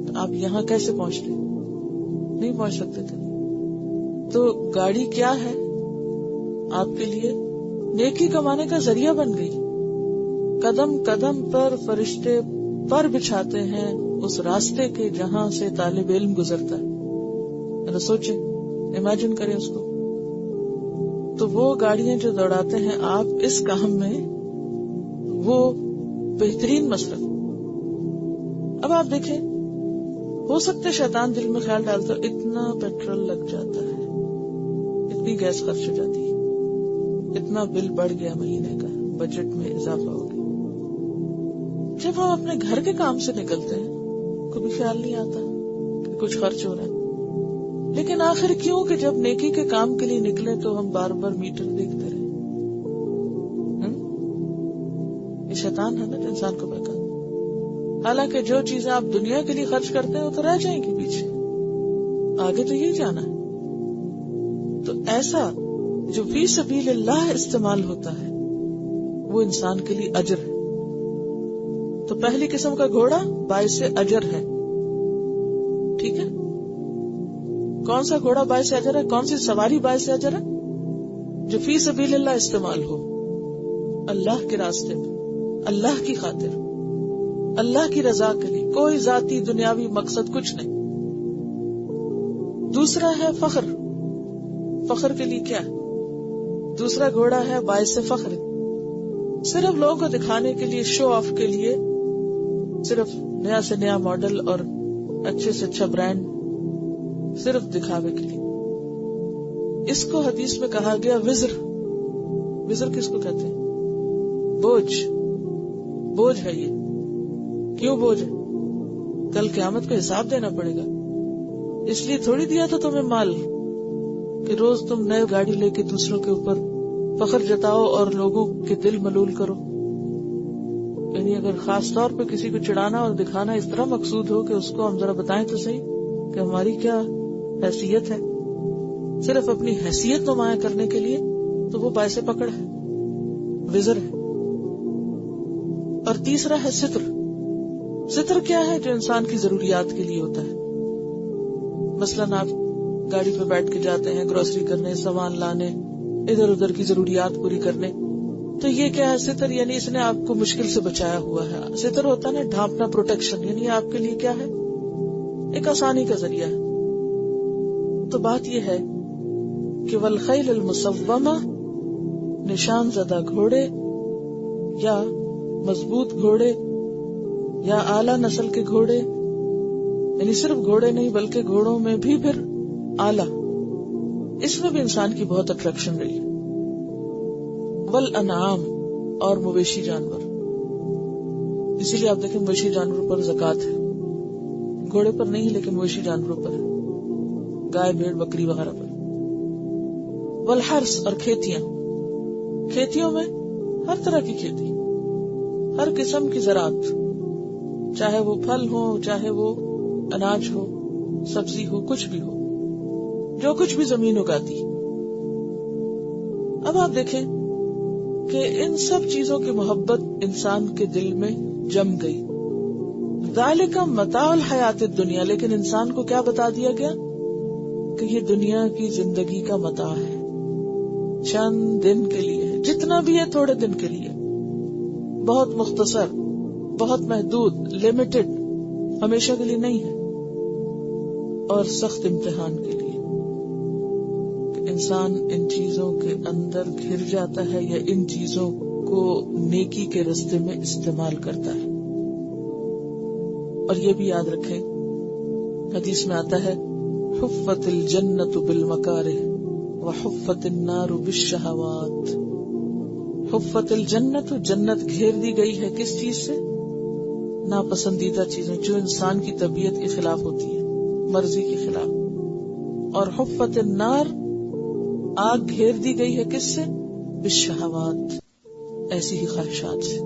تو آپ یہاں کیسے پہنچتے؟ نہیں پہنچ سکتے تھے. تو گاڑی کیا ہے؟ آپ کے لیے نیکی کمانے کا ذریعہ بن گئی. قدم قدم پر فرشتے پر بچھاتے ہیں اس راستے کے جہاں سے طالب علم گزرتا ہے. سوچیں، امیجن کریں اس کو. تو وہ گاڑیاں جو دوڑاتے ہیں آپ اس کام میں، وہ بہترین مسلک. اب آپ دیکھیں، ہو سکتا ہے شیطان دل میں خیال ڈالتا اتنا پیٹرول لگ جاتا ہے، اتنی گیس خرچ ہو جاتی ہے، اتنا بل بڑھ گیا مہینے کا، بجٹ میں اضافہ ہو گیا. جب ہم اپنے گھر کے کام سے نکلتے ہیں کبھی خیال نہیں آتا کہ کچھ خرچ ہو رہا ہے. لیکن آخر کیوں کہ جب نیکی کے کام کے لیے نکلے تو ہم بار بار میٹر دیکھتے رہے. یہ شیطان ہے نا جو انسان کو بہکاتا. حالانکہ جو چیزیں آپ دنیا کے لیے خرچ کرتے ہیں وہ تو رہ جائیں گی پیچھے، آگے تو یہی جانا ہے. تو ایسا جو فی سبیل اللہ استعمال ہوتا ہے وہ انسان کے لیے اجر ہے. تو پہلی قسم کا گھوڑا باعث اجر ہے. ٹھیک ہے، کون سا گھوڑا باعث اجر ہے؟ کون سی سواری باعث اجر ہے؟ جو فی سبیل اللہ استعمال ہو، اللہ کے راستے میں، اللہ کی خاطر، اللہ کی رضا کے لیے، کوئی ذاتی دنیاوی مقصد کچھ نہیں. دوسرا ہے فخر. فخر کے لیے کیا ہے؟ دوسرا گھوڑا ہے باعث فخر، صرف لوگوں کو دکھانے کے لیے، شو آف کے لیے، صرف نیا سے نیا ماڈل اور اچھے سے اچھا برانڈ، صرف دکھاوے کے لیے. اس کو حدیث میں کہا گیا وزر. وزر کس کو کہتے ہیں؟ بوجھ ہے یہ. کیوں بوجھ ہے؟ کل قیامت کا حساب دینا پڑے گا. اس لیے تھوڑی دیا تھا تمہیں مال کہ روز تم نئے گاڑی لے کے دوسروں کے اوپر فخر جتاؤ اور لوگوں کے دل ملول کرو. یعنی اگر خاص طور پہ کسی کو چڑھانا اور دکھانا اس طرح مقصود ہو کہ اس کو ہم ذرا بتائیں تو صحیح کہ ہماری کیا حیثیت ہے، صرف اپنی حیثیت نمایاں کرنے کے لیے، تو وہ باعث پکڑ ہے، وزر ہے. اور تیسرا ہے ستر. ستر کیا ہے؟ جو انسان کی ضروریات کے لیے ہوتا ہے. مثلاً آپ گاڑی پہ بیٹھ کے جاتے ہیں گروسری کرنے، سامان لانے، ادھر ادھر کی ضروریات پوری کرنے، تو یہ کیا ہے؟ ستر. یعنی اس نے آپ کو مشکل سے بچایا ہوا ہے. ستر ہوتا ہے نا ڈھانپنا، پروٹیکشن، یعنی آپ کے لیے کیا ہے؟ ایک آسانی کا ذریعہ ہے. تو بات یہ ہے کہ والخیل المسومہ، نشان زدہ گھوڑے یا مضبوط گھوڑے یا اعلیٰ نسل کے گھوڑے، یعنی صرف گھوڑے نہیں بلکہ گھوڑوں میں بھی پھر اعلیٰ، اس میں بھی انسان کی بہت اٹریکشن رہی. والانعام، اور مویشی جانور. اسی لیے آپ دیکھیں مویشی جانوروں پر زکوٰۃ ہے، گھوڑے پر نہیں لیکن مویشی جانوروں پر ہے، گائے بھیڑ بکری وغیرہ پر. والحرث، اور کھیتیاں. کھیتیوں میں ہر طرح کی کھیتی، ہر قسم کی زراعت، چاہے وہ پھل ہو، چاہے وہ اناج ہو، سبزی ہو، کچھ بھی ہو، جو کچھ بھی زمین اگاتی. اب آپ دیکھیں کہ ان سب چیزوں کی محبت انسان کے دل میں جم گئی. ذالک متاع الحیات الدنیا، لیکن انسان کو کیا بتا دیا گیا کہ یہ دنیا کی زندگی کا متاع ہے، چند دن کے لیے ہے، جتنا بھی ہے تھوڑے دن کے لیے، بہت مختصر، بہت محدود، لمیٹڈ، ہمیشہ کے لیے نہیں ہے. اور سخت امتحان کے لیے کہ انسان ان چیزوں کے اندر گھر جاتا ہے یا ان چیزوں کو نیکی کے راستے میں استعمال کرتا ہے. اور یہ بھی یاد رکھیں، حدیث میں آتا ہے حفت الجنت بالمکارہ وحفت النار بالشہوات. حفت الجنت، جنت گھیر دی گئی ہے کس چیز سے؟ ناپسندیدہ چیزیں، جو انسان کی طبیعت کے خلاف ہوتی ہے، مرضی کے خلاف. اور حفت النار، آگ گھیر دی گئی ہے کس سے؟ بالشہوات، ایسی ہی خواہشات سے،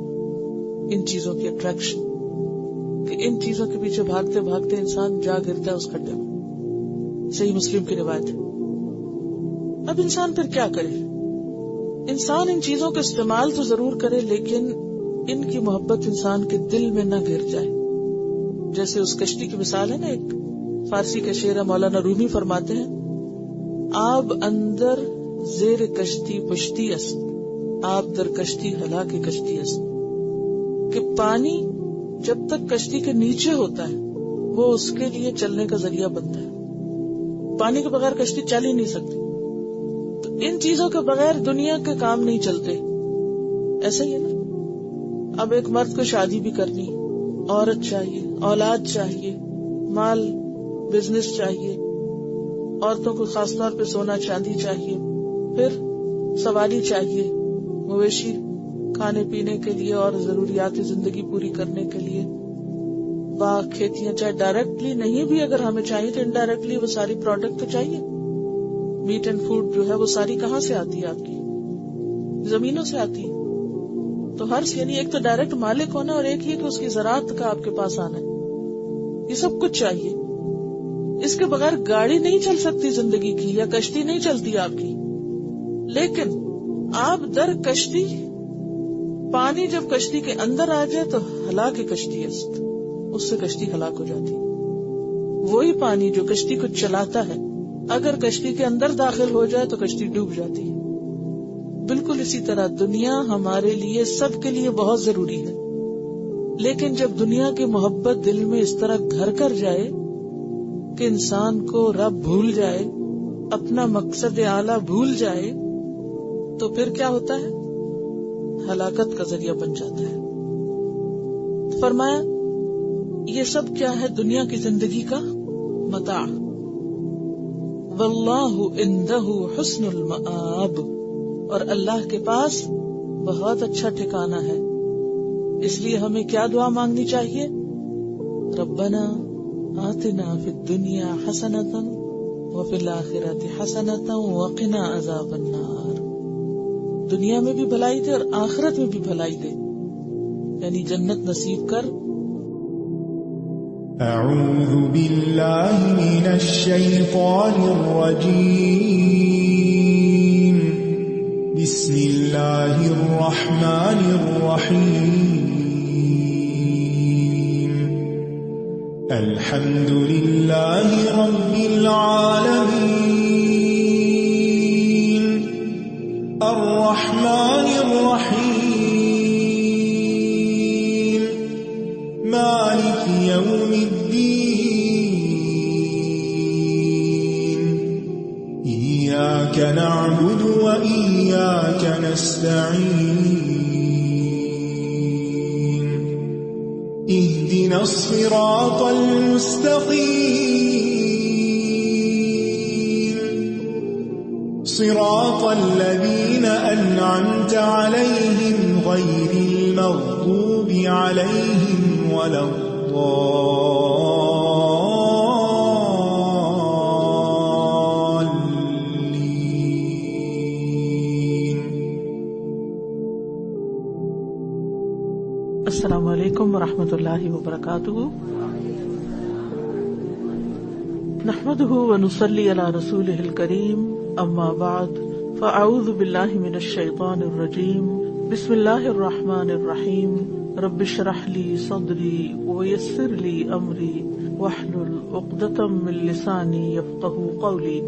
ان چیزوں کی اٹریکشن، کہ ان چیزوں کے پیچھے بھاگتے بھاگتے انسان جا گرتا ہے اس کھڈے میں. صحیح مسلم کی روایت ہے. اب انسان پھر کیا کرے؟ انسان ان چیزوں کا استعمال تو ضرور کرے، لیکن ان کی محبت انسان کے دل میں نہ گر جائے. جیسے اس کشتی کی مثال ہے نا، ایک فارسی کا شعر ہے، مولانا رومی فرماتے ہیں آب اندر زیر کشتی پشتی است، آب در کشتی ہلا کے کشتی است. کہ پانی جب تک کشتی کے نیچے ہوتا ہے وہ اس کے لیے چلنے کا ذریعہ بنتا ہے. پانی کے بغیر کشتی چل ہی نہیں سکتی. تو ان چیزوں کے بغیر دنیا کے کام نہیں چلتے. ایسا ہی ہے نا، اب ایک مرد کو شادی بھی کرنی، عورت چاہیے، اولاد چاہیے، مال، بزنس چاہیے، عورتوں کو خاص طور پہ سونا چاندی چاہیے، پھر سواری چاہیے، مویشی کھانے پینے کے لیے اور ضروریات زندگی پوری کرنے کے لیے، باغ، کھیتیاں، چاہے ڈائریکٹلی نہیں بھی اگر ہمیں چاہیے تو انڈائریکٹلی وہ ساری پروڈکٹ تو چاہیے. میٹ اینڈ فوڈ جو ہے وہ ساری کہاں سے آتی ہے؟ آپ کی زمینوں سے آتی ہے. تو ہر یعنی ایک تو ڈائریکٹ مالک ہونا اور ایک یہ کہ اس کی زراعت کا آپ کے پاس آنا ہے. یہ سب کچھ چاہیے. اس کے بغیر گاڑی نہیں چل سکتی زندگی کی، یا کشتی نہیں چلتی آپ کی. لیکن آپ در کشتی، پانی جب کشتی کے اندر آ جائے تو ہلاک کشتی است، اس سے کشتی ہلاک ہو جاتی. وہی پانی جو کشتی کو چلاتا ہے اگر کشتی کے اندر داخل ہو جائے تو کشتی ڈوب جاتی ہے. بالکل اسی طرح دنیا ہمارے لیے، سب کے لیے بہت ضروری ہے، لیکن جب دنیا کی محبت دل میں اس طرح گھر کر جائے کہ انسان کو رب بھول جائے، اپنا مقصد اعلیٰ بھول جائے، تو پھر کیا ہوتا ہے؟ ہلاکت کا ذریعہ بن جاتا ہے. فرمایا یہ سب کیا ہے؟ دنیا کی زندگی کا متاع. واللہ عندہ حسن المآب، اور اللہ کے پاس بہت اچھا ٹھکانہ ہے. اس لیے ہمیں کیا دعا مانگنی چاہیے؟ ربنا آتنا فی الدنیا حسنۃ وفی الآخرۃ حسنۃ وقنا عذاب النار. دنیا میں بھی بھلائی دے اور آخرت میں بھی بھلائی دے، یعنی جنت نصیب کر. اعوذ باللہ من الشیطان الرجیم. بسم اللہ الرحمن الرحیم. الحمد للہ رب العالمین الرحمن الرحیم مالک یوم الدین. ایاک نعبد و ایاک نستعین. اهدنا الصراط المستقيم صراط الذين أنعمت عليهم غير المغضوب عليهم ولا الضالين. السلام علیکم ورحمۃ اللہ وبرکاتہ. نحمده ونصلی علی رسولہ الکریم. اما بعد فاعوذ باللہ من الشیطان الرجیم. بسم اللہ الرحمن الرحیم. رب اشرح لی صدری ویسر لی امری واحلل عقدۃ من لسانی یفقهوا قولی.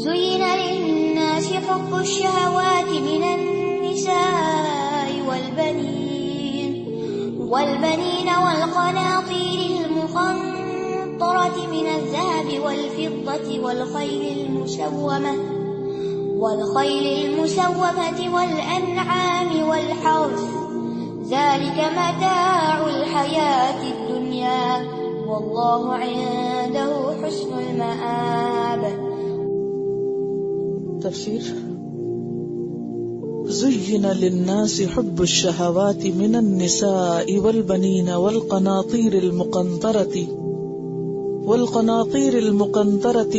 زين للناس حب الشهوات من النساء والبنين والقناطير المقنطرة من الذهب والفضة والخيل المسومة والأنعام والحرث ذلك متاع الحياة الدنيا والله عنده حسن المآب. تفسیر. زين للناس حب الشهوات من النساء والبنين والقناطير المقنطرة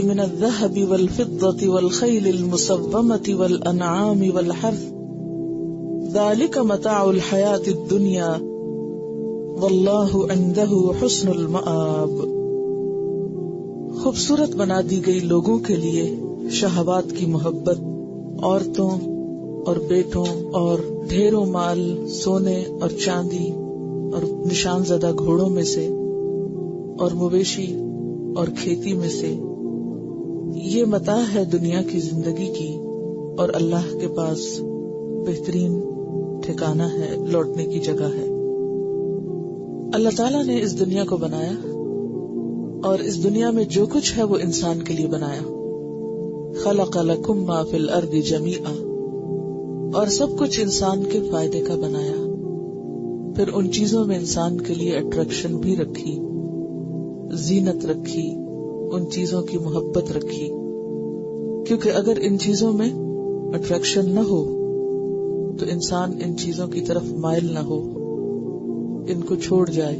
من الذهب والفضة والخيل المسومة والأنعام والحرث ذلك متاع الحياة الدنيا والله عنده حسن المآب. خوبصورت بنا دی گئی لوگوں کے لیے شہوات کی محبت، عورتوں اور بیٹوں اور ڈھیروں مال، سونے اور چاندی اور نشان زدہ گھوڑوں میں سے اور مویشی اور کھیتی میں سے. یہ متاع ہے دنیا کی زندگی کی، اور اللہ کے پاس بہترین ٹھکانہ ہے، لوٹنے کی جگہ ہے. اللہ تعالیٰ نے اس دنیا کو بنایا، اور اس دنیا میں جو کچھ ہے وہ انسان کے لیے بنایا. خلق لکم ما فی الارض جمیعا، اور سب کچھ انسان کے فائدے کا بنایا. پھر ان چیزوں میں انسان کے لیے اٹریکشن بھی رکھی، زینت رکھی، ان چیزوں کی محبت رکھی، کیونکہ اگر ان چیزوں میں اٹریکشن نہ ہو تو انسان ان چیزوں کی طرف مائل نہ ہو، ان کو چھوڑ جائے،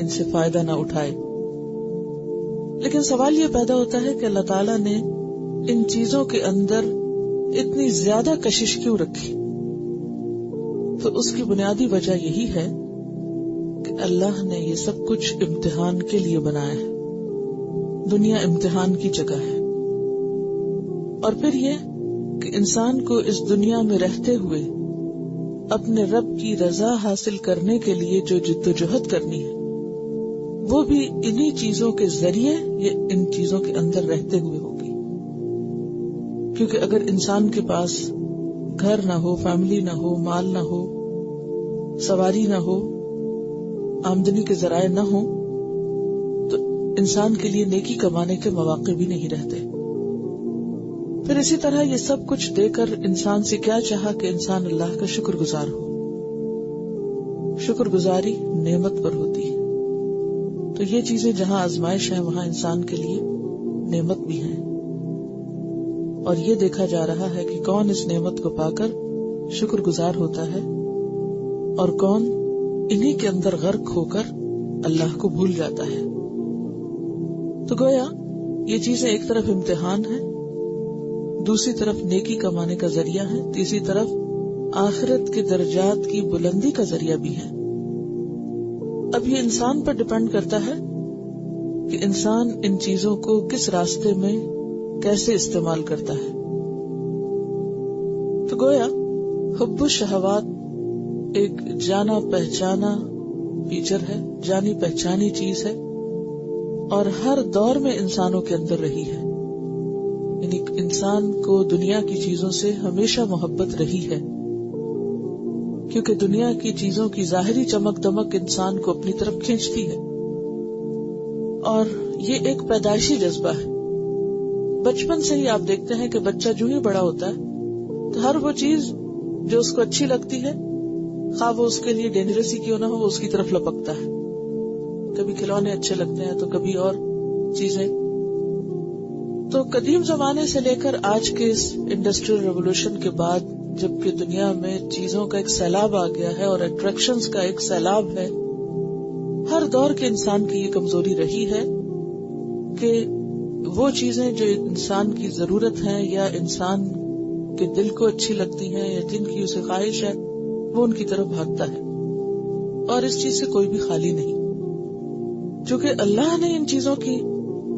ان سے فائدہ نہ اٹھائے. لیکن سوال یہ پیدا ہوتا ہے کہ اللہ تعالیٰ نے ان چیزوں کے اندر اتنی زیادہ کشش کیوں رکھی؟ تو اس کی بنیادی وجہ یہی ہے کہ اللہ نے یہ سب کچھ امتحان کے لیے بنایا ہے. دنیا امتحان کی جگہ ہے، اور پھر یہ کہ انسان کو اس دنیا میں رہتے ہوئے اپنے رب کی رضا حاصل کرنے کے لیے جو جدوجہد کرنی ہے وہ بھی انہی چیزوں کے ذریعے یا ان چیزوں کے اندر رہتے ہوئے ہوگی. کیونکہ اگر انسان کے پاس گھر نہ ہو، فیملی نہ ہو، مال نہ ہو، سواری نہ ہو، آمدنی کے ذرائع نہ ہو، تو انسان کے لیے نیکی کمانے کے مواقع بھی نہیں رہتے. پھر اسی طرح یہ سب کچھ دے کر انسان سے کیا چاہا کہ انسان اللہ کا شکر گزار ہو. شکر گزاری نعمت پر ہوتی ہے. تو یہ چیزیں جہاں آزمائش ہے وہاں انسان کے لیے نعمت بھی ہیں. اور یہ دیکھا جا رہا ہے کہ کون اس نعمت کو پا کر شکر گزار ہوتا ہے اور کون انہی کے اندر غرق ہو کر اللہ کو بھول جاتا ہے. تو گویا یہ چیزیں ایک طرف امتحان ہے، دوسری طرف نیکی کمانے کا ذریعہ ہے، تیسری طرف آخرت کے درجات کی بلندی کا ذریعہ بھی ہے. اب یہ انسان پر ڈپینڈ کرتا ہے کہ انسان ان چیزوں کو کس راستے میں کیسے استعمال کرتا ہے. تو گویا حب الشہوات ایک جانا پہچانا فیچر ہے، جانی پہچانی چیز ہے، اور ہر دور میں انسانوں کے اندر رہی ہے. یعنی انسان کو دنیا کی چیزوں سے ہمیشہ محبت رہی ہے، کیونکہ دنیا کی چیزوں کی ظاہری چمک دمک انسان کو اپنی طرف کھینچتی ہے، اور یہ ایک پیدائشی جذبہ ہے. بچپن سے ہی آپ دیکھتے ہیں کہ بچہ جو ہی بڑا ہوتا ہے تو ہر وہ چیز جو اس کو اچھی لگتی ہے، خواہ وہ اس کے لیے ڈینجرس ہی کیوں نہ ہو، وہ اس کی طرف لپکتا ہے. کبھی کھلونے اچھے لگتے ہیں تو کبھی اور چیزیں. تو قدیم زمانے سے لے کر آج کے اس انڈسٹریل ریولوشن کے بعد جبکہ دنیا میں چیزوں کا ایک سیلاب آ گیا ہے اور اٹریکشنز کا ایک سیلاب ہے، ہر دور کے انسان کی یہ کمزوری رہی ہے کہ وہ چیزیں جو انسان کی ضرورت ہیں یا انسان کے دل کو اچھی لگتی ہیں یا جن کی اسے خواہش ہے، وہ ان کی طرف بھاگتا ہے، اور اس چیز سے کوئی بھی خالی نہیں. چونکہ اللہ نے ان چیزوں کی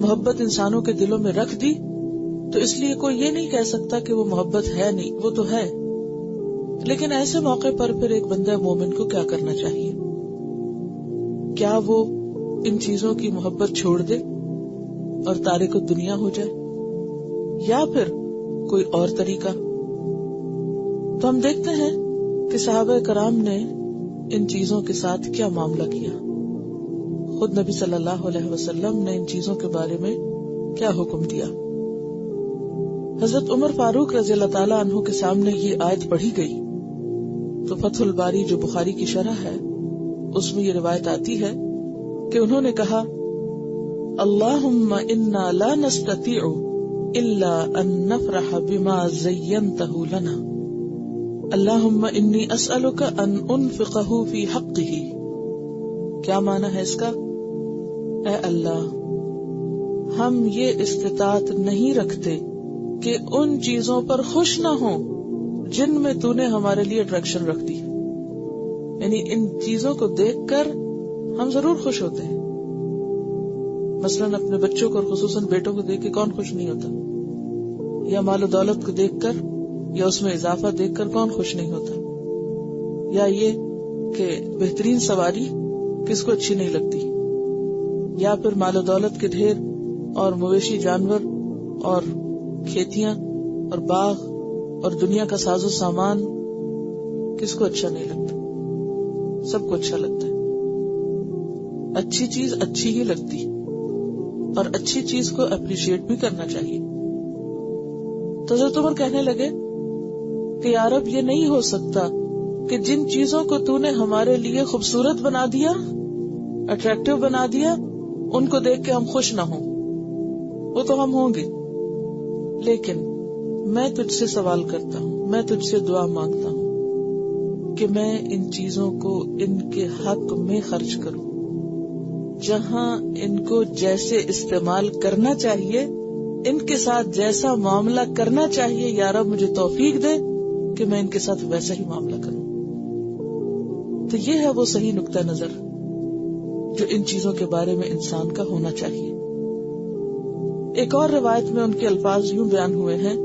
محبت انسانوں کے دلوں میں رکھ دی، تو اس لیے کوئی یہ نہیں کہہ سکتا کہ وہ محبت ہے نہیں، وہ تو ہے. لیکن ایسے موقع پر پھر ایک بندہ مومن کو کیا کرنا چاہیے؟ کیا وہ ان چیزوں کی محبت چھوڑ دے اور تارک الدنیا ہو جائے، یا پھر کوئی اور طریقہ؟ تو ہم دیکھتے ہیں کہ صحابہ کرام نے ان چیزوں کے ساتھ کیا معاملہ کیا. خود نبی صلی اللہ علیہ وسلم نے ان چیزوں کے بارے میں کیا حکم دیا. حضرت عمر فاروق رضی اللہ تعالیٰ عنہ کے سامنے یہ آیت پڑھی گئی تو فتح الباری جو بخاری کی شرح ہے اس میں یہ روایت آتی ہے کہ انہوں نے کہا، اللہم انا لا نستطیع الا ان نفرح بما زینتہ لنا، اللہم انی اسألک ان انفقہ فی حقہ. کیا معنی ہے اس کا؟ اے اللہ، ہم یہ استطاعت نہیں رکھتے کہ ان چیزوں پر خوش نہ ہوں جن میں تو نے ہمارے لیے اٹریکشن رکھ دی. یعنی ان چیزوں کو دیکھ کر ہم ضرور خوش ہوتے ہیں. مثلاً اپنے بچوں کو اور خصوصاً بیٹوں کو دیکھ کے کون خوش نہیں ہوتا، یا مال و دولت کو دیکھ کر یا اس میں اضافہ دیکھ کر کون خوش نہیں ہوتا، یا یہ کہ بہترین سواری کس کو اچھی نہیں لگتی، یا پھر مال و دولت کے ڈھیر اور مویشی جانور اور کھیتیاں اور باغ اور دنیا کا ساز و سامان کس کو اچھا نہیں لگتا؟ سب کو اچھا لگتا ہے. اچھی چیز اچھی ہی لگتی اور اچھی چیز کو اپریشیٹ بھی کرنا چاہیے. تو حضرت عمر کہنے لگے کہ یا رب، یہ نہیں ہو سکتا کہ جن چیزوں کو تو نے ہمارے لیے خوبصورت بنا دیا، اٹریکٹیو بنا دیا، ان کو دیکھ کے ہم خوش نہ ہوں. وہ تو ہم ہوں گے، لیکن میں تجھ سے سوال کرتا ہوں، میں تجھ سے دعا مانگتا ہوں کہ میں ان چیزوں کو ان کے حق میں خرچ کروں، جہاں ان کو جیسے استعمال کرنا چاہیے، ان کے ساتھ جیسا معاملہ کرنا چاہیے، یا رب مجھے توفیق دے کہ میں ان کے ساتھ ویسا ہی معاملہ کروں. تو یہ ہے وہ صحیح نقطہ نظر جو ان چیزوں کے بارے میں انسان کا ہونا چاہیے. ایک اور روایت میں ان کے الفاظ یوں بیان ہوئے ہیں،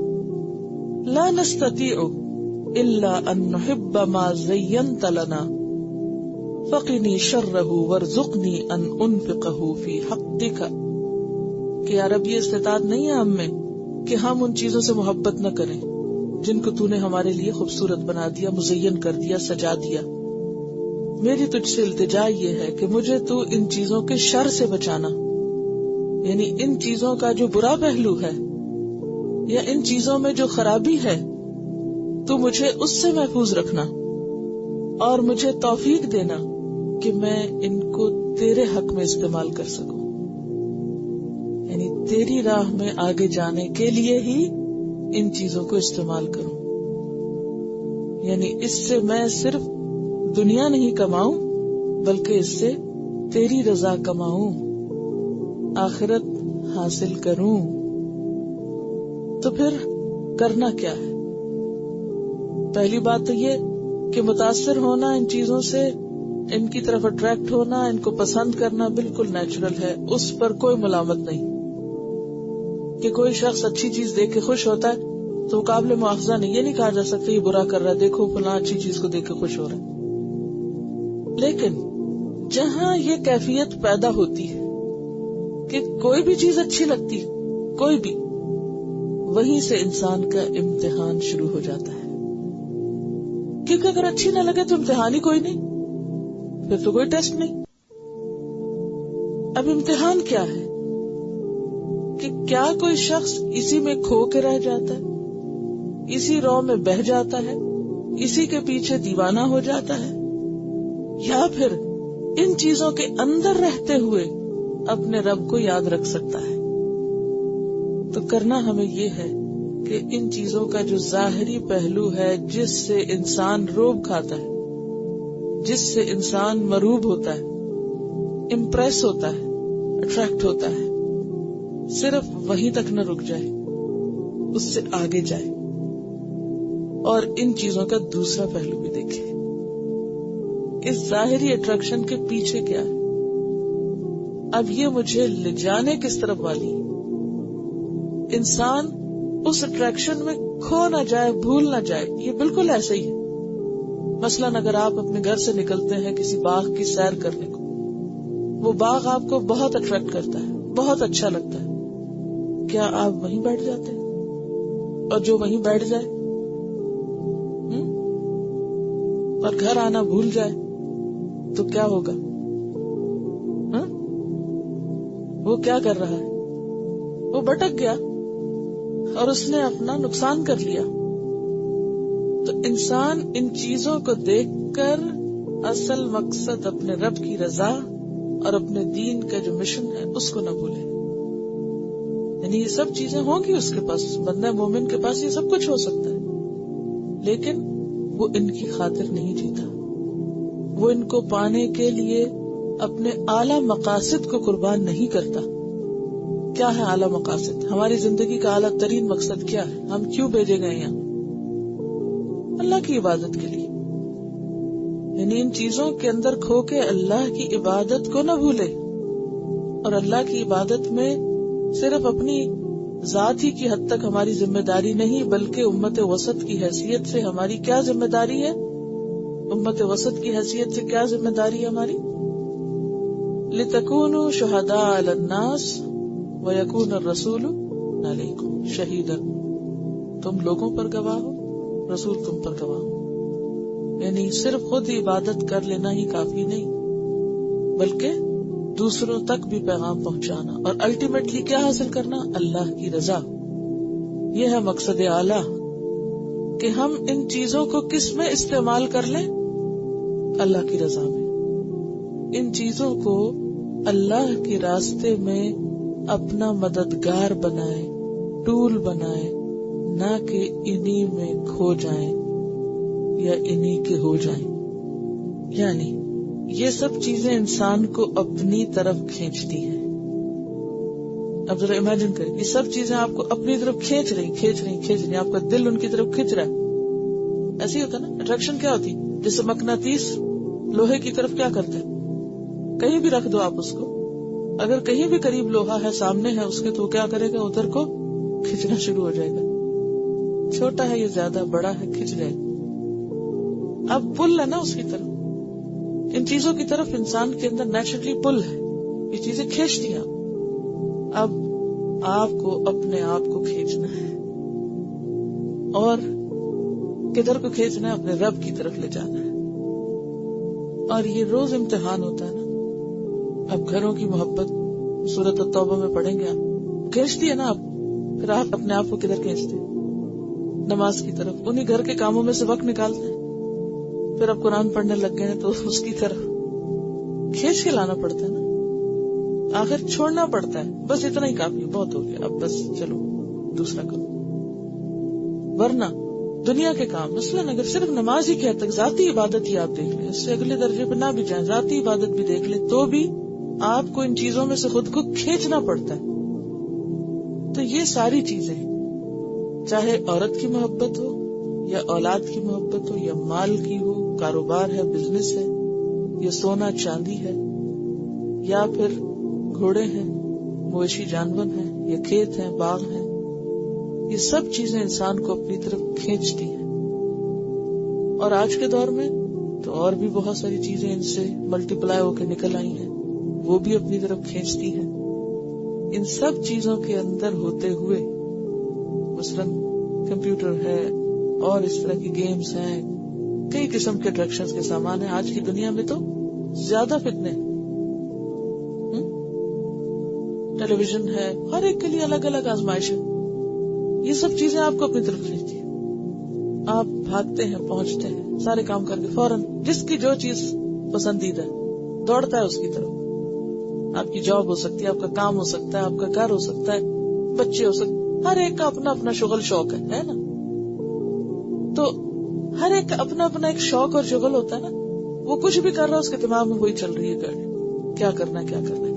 لا نستطيع الا ان نحب ما زینت لنا فقنی شرہ وارزقنی ان انفقہ فی حقک. کہ یا رب، یہ استطاعت نہیں ہے ہم میں کہ ہم ان چیزوں سے محبت نہ کریں جن کو تو نے ہمارے لیے خوبصورت بنا دیا، مزین کر دیا، سجا دیا. میری تجھ سے التجا یہ ہے کہ مجھے تو ان چیزوں کے شر سے بچانا، یعنی ان چیزوں کا جو برا پہلو ہے یا ان چیزوں میں جو خرابی ہے، تو مجھے اس سے محفوظ رکھنا اور مجھے توفیق دینا کہ میں ان کو تیرے حق میں استعمال کر سکوں. یعنی تیری راہ میں آگے جانے کے لیے ہی ان چیزوں کو استعمال کروں، یعنی اس سے میں صرف دنیا نہیں کماؤں بلکہ اس سے تیری رضا کماؤں، آخرت حاصل کروں۔ تو پھر کرنا کیا ہے؟ پہلی بات تو یہ کہ متاثر ہونا ان چیزوں سے، ان کی طرف اٹریکٹ ہونا، ان کو پسند کرنا بالکل نیچرل ہے، اس پر کوئی ملامت نہیں۔ کہ کوئی شخص اچھی چیز دیکھ کے خوش ہوتا ہے تو قابل مواخذہ نہیں، یہ نہیں کہا جا سکتا یہ برا کر رہا ہے، دیکھو فلاں اچھی چیز کو دیکھ کے خوش ہو رہا ہے۔ لیکن جہاں یہ کیفیت پیدا ہوتی ہے کہ کوئی بھی چیز اچھی لگتی، کوئی بھی، وہیں سے انسان کا امتحان شروع ہو جاتا ہے۔ کیونکہ اگر اچھی نہ لگے تو امتحان ہی کوئی نہیں، پھر تو کوئی ٹیسٹ نہیں۔ اب امتحان کیا ہے کہ کیا کوئی شخص اسی میں کھو کے رہ جاتا ہے، اسی رو میں بہہ جاتا ہے، اسی کے پیچھے دیوانہ ہو جاتا ہے، یا پھر ان چیزوں کے اندر رہتے ہوئے اپنے رب کو یاد رکھ سکتا ہے۔ تو کرنا ہمیں یہ ہے کہ ان چیزوں کا جو ظاہری پہلو ہے، جس سے انسان روب کھاتا ہے، جس سے انسان مروب ہوتا ہے، امپریس ہوتا ہے، اٹریکٹ ہوتا ہے، صرف وہیں تک نہ رک جائے، اس سے آگے جائے اور ان چیزوں کا دوسرا پہلو بھی دیکھے۔ اس ظاہری اٹریکشن کے پیچھے کیا ہے؟ اب یہ مجھے لے جانے کس طرف والی ہے؟ انسان اس اٹریکشن میں کھو نہ جائے، بھول نہ جائے۔ یہ بالکل ایسے ہی ہے۔ مثلاً اگر آپ اپنے گھر سے نکلتے ہیں کسی باغ کی سیر کرنے کو، وہ باغ آپ کو بہت اٹریکٹ کرتا ہے، بہت اچھا لگتا ہے، کیا آپ وہیں بیٹھ جاتے ہیں؟ اور جو وہیں بیٹھ جائے اور گھر آنا بھول جائے تو کیا ہوگا؟ وہ کیا کر رہا ہے؟ وہ بھٹک گیا اور اس نے اپنا نقصان کر لیا۔ تو انسان ان چیزوں کو دیکھ کر اصل مقصد اپنے رب کی رضا اور اپنے دین کا جو مشن ہے اس کو نہ بھولے۔ یعنی یہ سب چیزیں ہوں گی اس کے پاس، بندہ مومن کے پاس یہ سب کچھ ہو سکتا ہے، لیکن وہ ان کی خاطر نہیں جیتا۔ وہ ان کو پانے کے لیے اپنے اعلیٰ مقاصد کو قربان نہیں کرتا۔ کیا ہے اعلیٰ مقاصد؟ ہماری زندگی کا اعلیٰ ترین مقصد کیا ہے؟ ہم کیوں بھیجے گئے یہاں؟ اللہ کی عبادت کے لیے۔ یعنی ان چیزوں کے اندر کھو کے اللہ کی عبادت کو نہ بھولے، اور اللہ کی عبادت میں صرف اپنی ذات ہی کی حد تک ہماری ذمہ داری نہیں، بلکہ امت وسط کی حیثیت سے ہماری کیا ذمہ داری ہے؟ امت وسط کی حیثیت سے کیا ذمہ داری ہے ہماری؟ لِتَكُونُوا شُهَدَاءَ عَلَى النَّاسِ وَيَكُونَ الرَّسُولُ عَلَيْكُمْ شَهِيدًا۔ تم لوگوں پر گواہ ہو، رسول تم پر گواہ ہو۔ یعنی صرف خود عبادت کر لینا ہی کافی نہیں، بلکہ دوسروں تک بھی پیغام پہنچانا، اور الٹیمیٹلی کیا حاصل کرنا؟ اللہ کی رضا۔ یہ ہے مقصد اعلیٰ، کہ ہم ان چیزوں کو کس میں استعمال کر لیں؟ اللہ کی رضا میں۔ ان چیزوں کو اللہ کے راستے میں اپنا مددگار بنائے، ٹول بنائے، نہ کہ انہی میں کھو جائیں یا انہی کے ہو جائیں۔ یعنی یہ سب چیزیں انسان کو اپنی طرف کھینچتی ہیں۔ اب ذرا امیجن کریں، یہ سب چیزیں آپ کو اپنی طرف کھینچ رہی، آپ کا دل ان کی طرف کھینچ رہا ہے۔ ایسے ہی ہوتا نا، اٹریکشن کیا ہوتی؟ جیسے مقناطیس لوہے کی طرف کیا کرتا ہے؟ کہیں بھی رکھ دو آپ اس کو، اگر کہیں بھی قریب لوہا ہے، سامنے ہے اس کے، تو کیا کرے گا؟ ادھر کو کھینچنا شروع ہو جائے گا۔ چھوٹا ہے یہ زیادہ، بڑا ہے کھینچ جائے گا۔ اب پل ہے نا اس کی طرف، ان چیزوں کی طرف انسان کے اندر نیچرلی پل ہے، یہ چیزیں کھینچتی ہیں۔ اب آپ کو اپنے آپ کو کھینچنا ہے، اور کدھر کو کھینچنا ہے؟ اپنے رب کی طرف لے جانا ہے۔ اور یہ روز امتحان ہوتا ہے نا۔ اب گھروں کی محبت سورۃ التوبہ میں پڑھیں گے، آپ کھینچتی ہے نا آپ، پھر آپ اپنے آپ کو کدھر کھینچتے ہیں؟ نماز کی طرف۔ انہی گھر کے کاموں میں سے وقت نکالتے ہیں، پھر اب قرآن پڑھنے لگ گئے ہیں تو اس کی طرف کھینچ کے لانا پڑتا ہے نا، آخر چھوڑنا پڑتا ہے، بس اتنا ہی کافی، بہت ہو گیا، اب بس چلو دوسرا کرو۔ ورنہ دنیا کے کام مثلاً اگر صرف نماز ہی کیا تک ذاتی عبادت ہی آپ دیکھ لیں، اس سے اگلے درجے پہ نہ بھی جائیں، ذاتی عبادت بھی دیکھ لیں، تو بھی آپ کو ان چیزوں میں سے خود کو کھینچنا پڑتا ہے. تو یہ ساری چیزیں چاہے عورت کی محبت ہو یا اولاد کی محبت ہو یا مال کی ہو، کاروبار ہے، بزنس ہے، یا سونا چاندی ہے، یا پھر گھوڑے ہیں، مویشی جانور ہیں، یا کھیت ہیں، باغ ہیں، یہ سب چیزیں انسان کو اپنی طرف کھینچتی ہیں. اور آج کے دور میں تو اور بھی بہت ساری چیزیں ان سے ملٹی پلائی ہو کے نکل آئی ہیں، وہ بھی اپنی طرف کھینچتی ہیں. ان سب چیزوں کے اندر ہوتے ہوئے مثلاً کمپیوٹر ہے اور اس طرح کی گیمز ہیں، کئی قسم کے اٹریکشنز کے سامان ہیں. آج کی دنیا میں تو زیادہ فتنے، ٹیلی ویژن ہے، ہر ایک کے لیے الگ الگ آزمائش ہے. یہ سب چیزیں آپ کو اپنی طرف کھینچتی ہیں. آپ بھاگتے ہیں، پہنچتے ہیں، سارے کام کر کے فوراً جس کی جو چیز پسندیدہ ہے دوڑتا ہے اس کی طرف. آپ کی جاب ہو سکتی ہے، آپ کا کام ہو سکتا ہے، آپ کا گھر ہو سکتا ہے، بچے ہو سکتے، ہر ایک کا اپنا اپنا شغل شوق ہے نا. تو ہر ایک کا اپنا اپنا ایک شوق اور شغل ہوتا ہے نا. وہ کچھ بھی کر رہا ہے، اس کے دماغ میں وہی چل رہی ہے گاڑی، کیا کرنا ہے کیا کرنا ہے.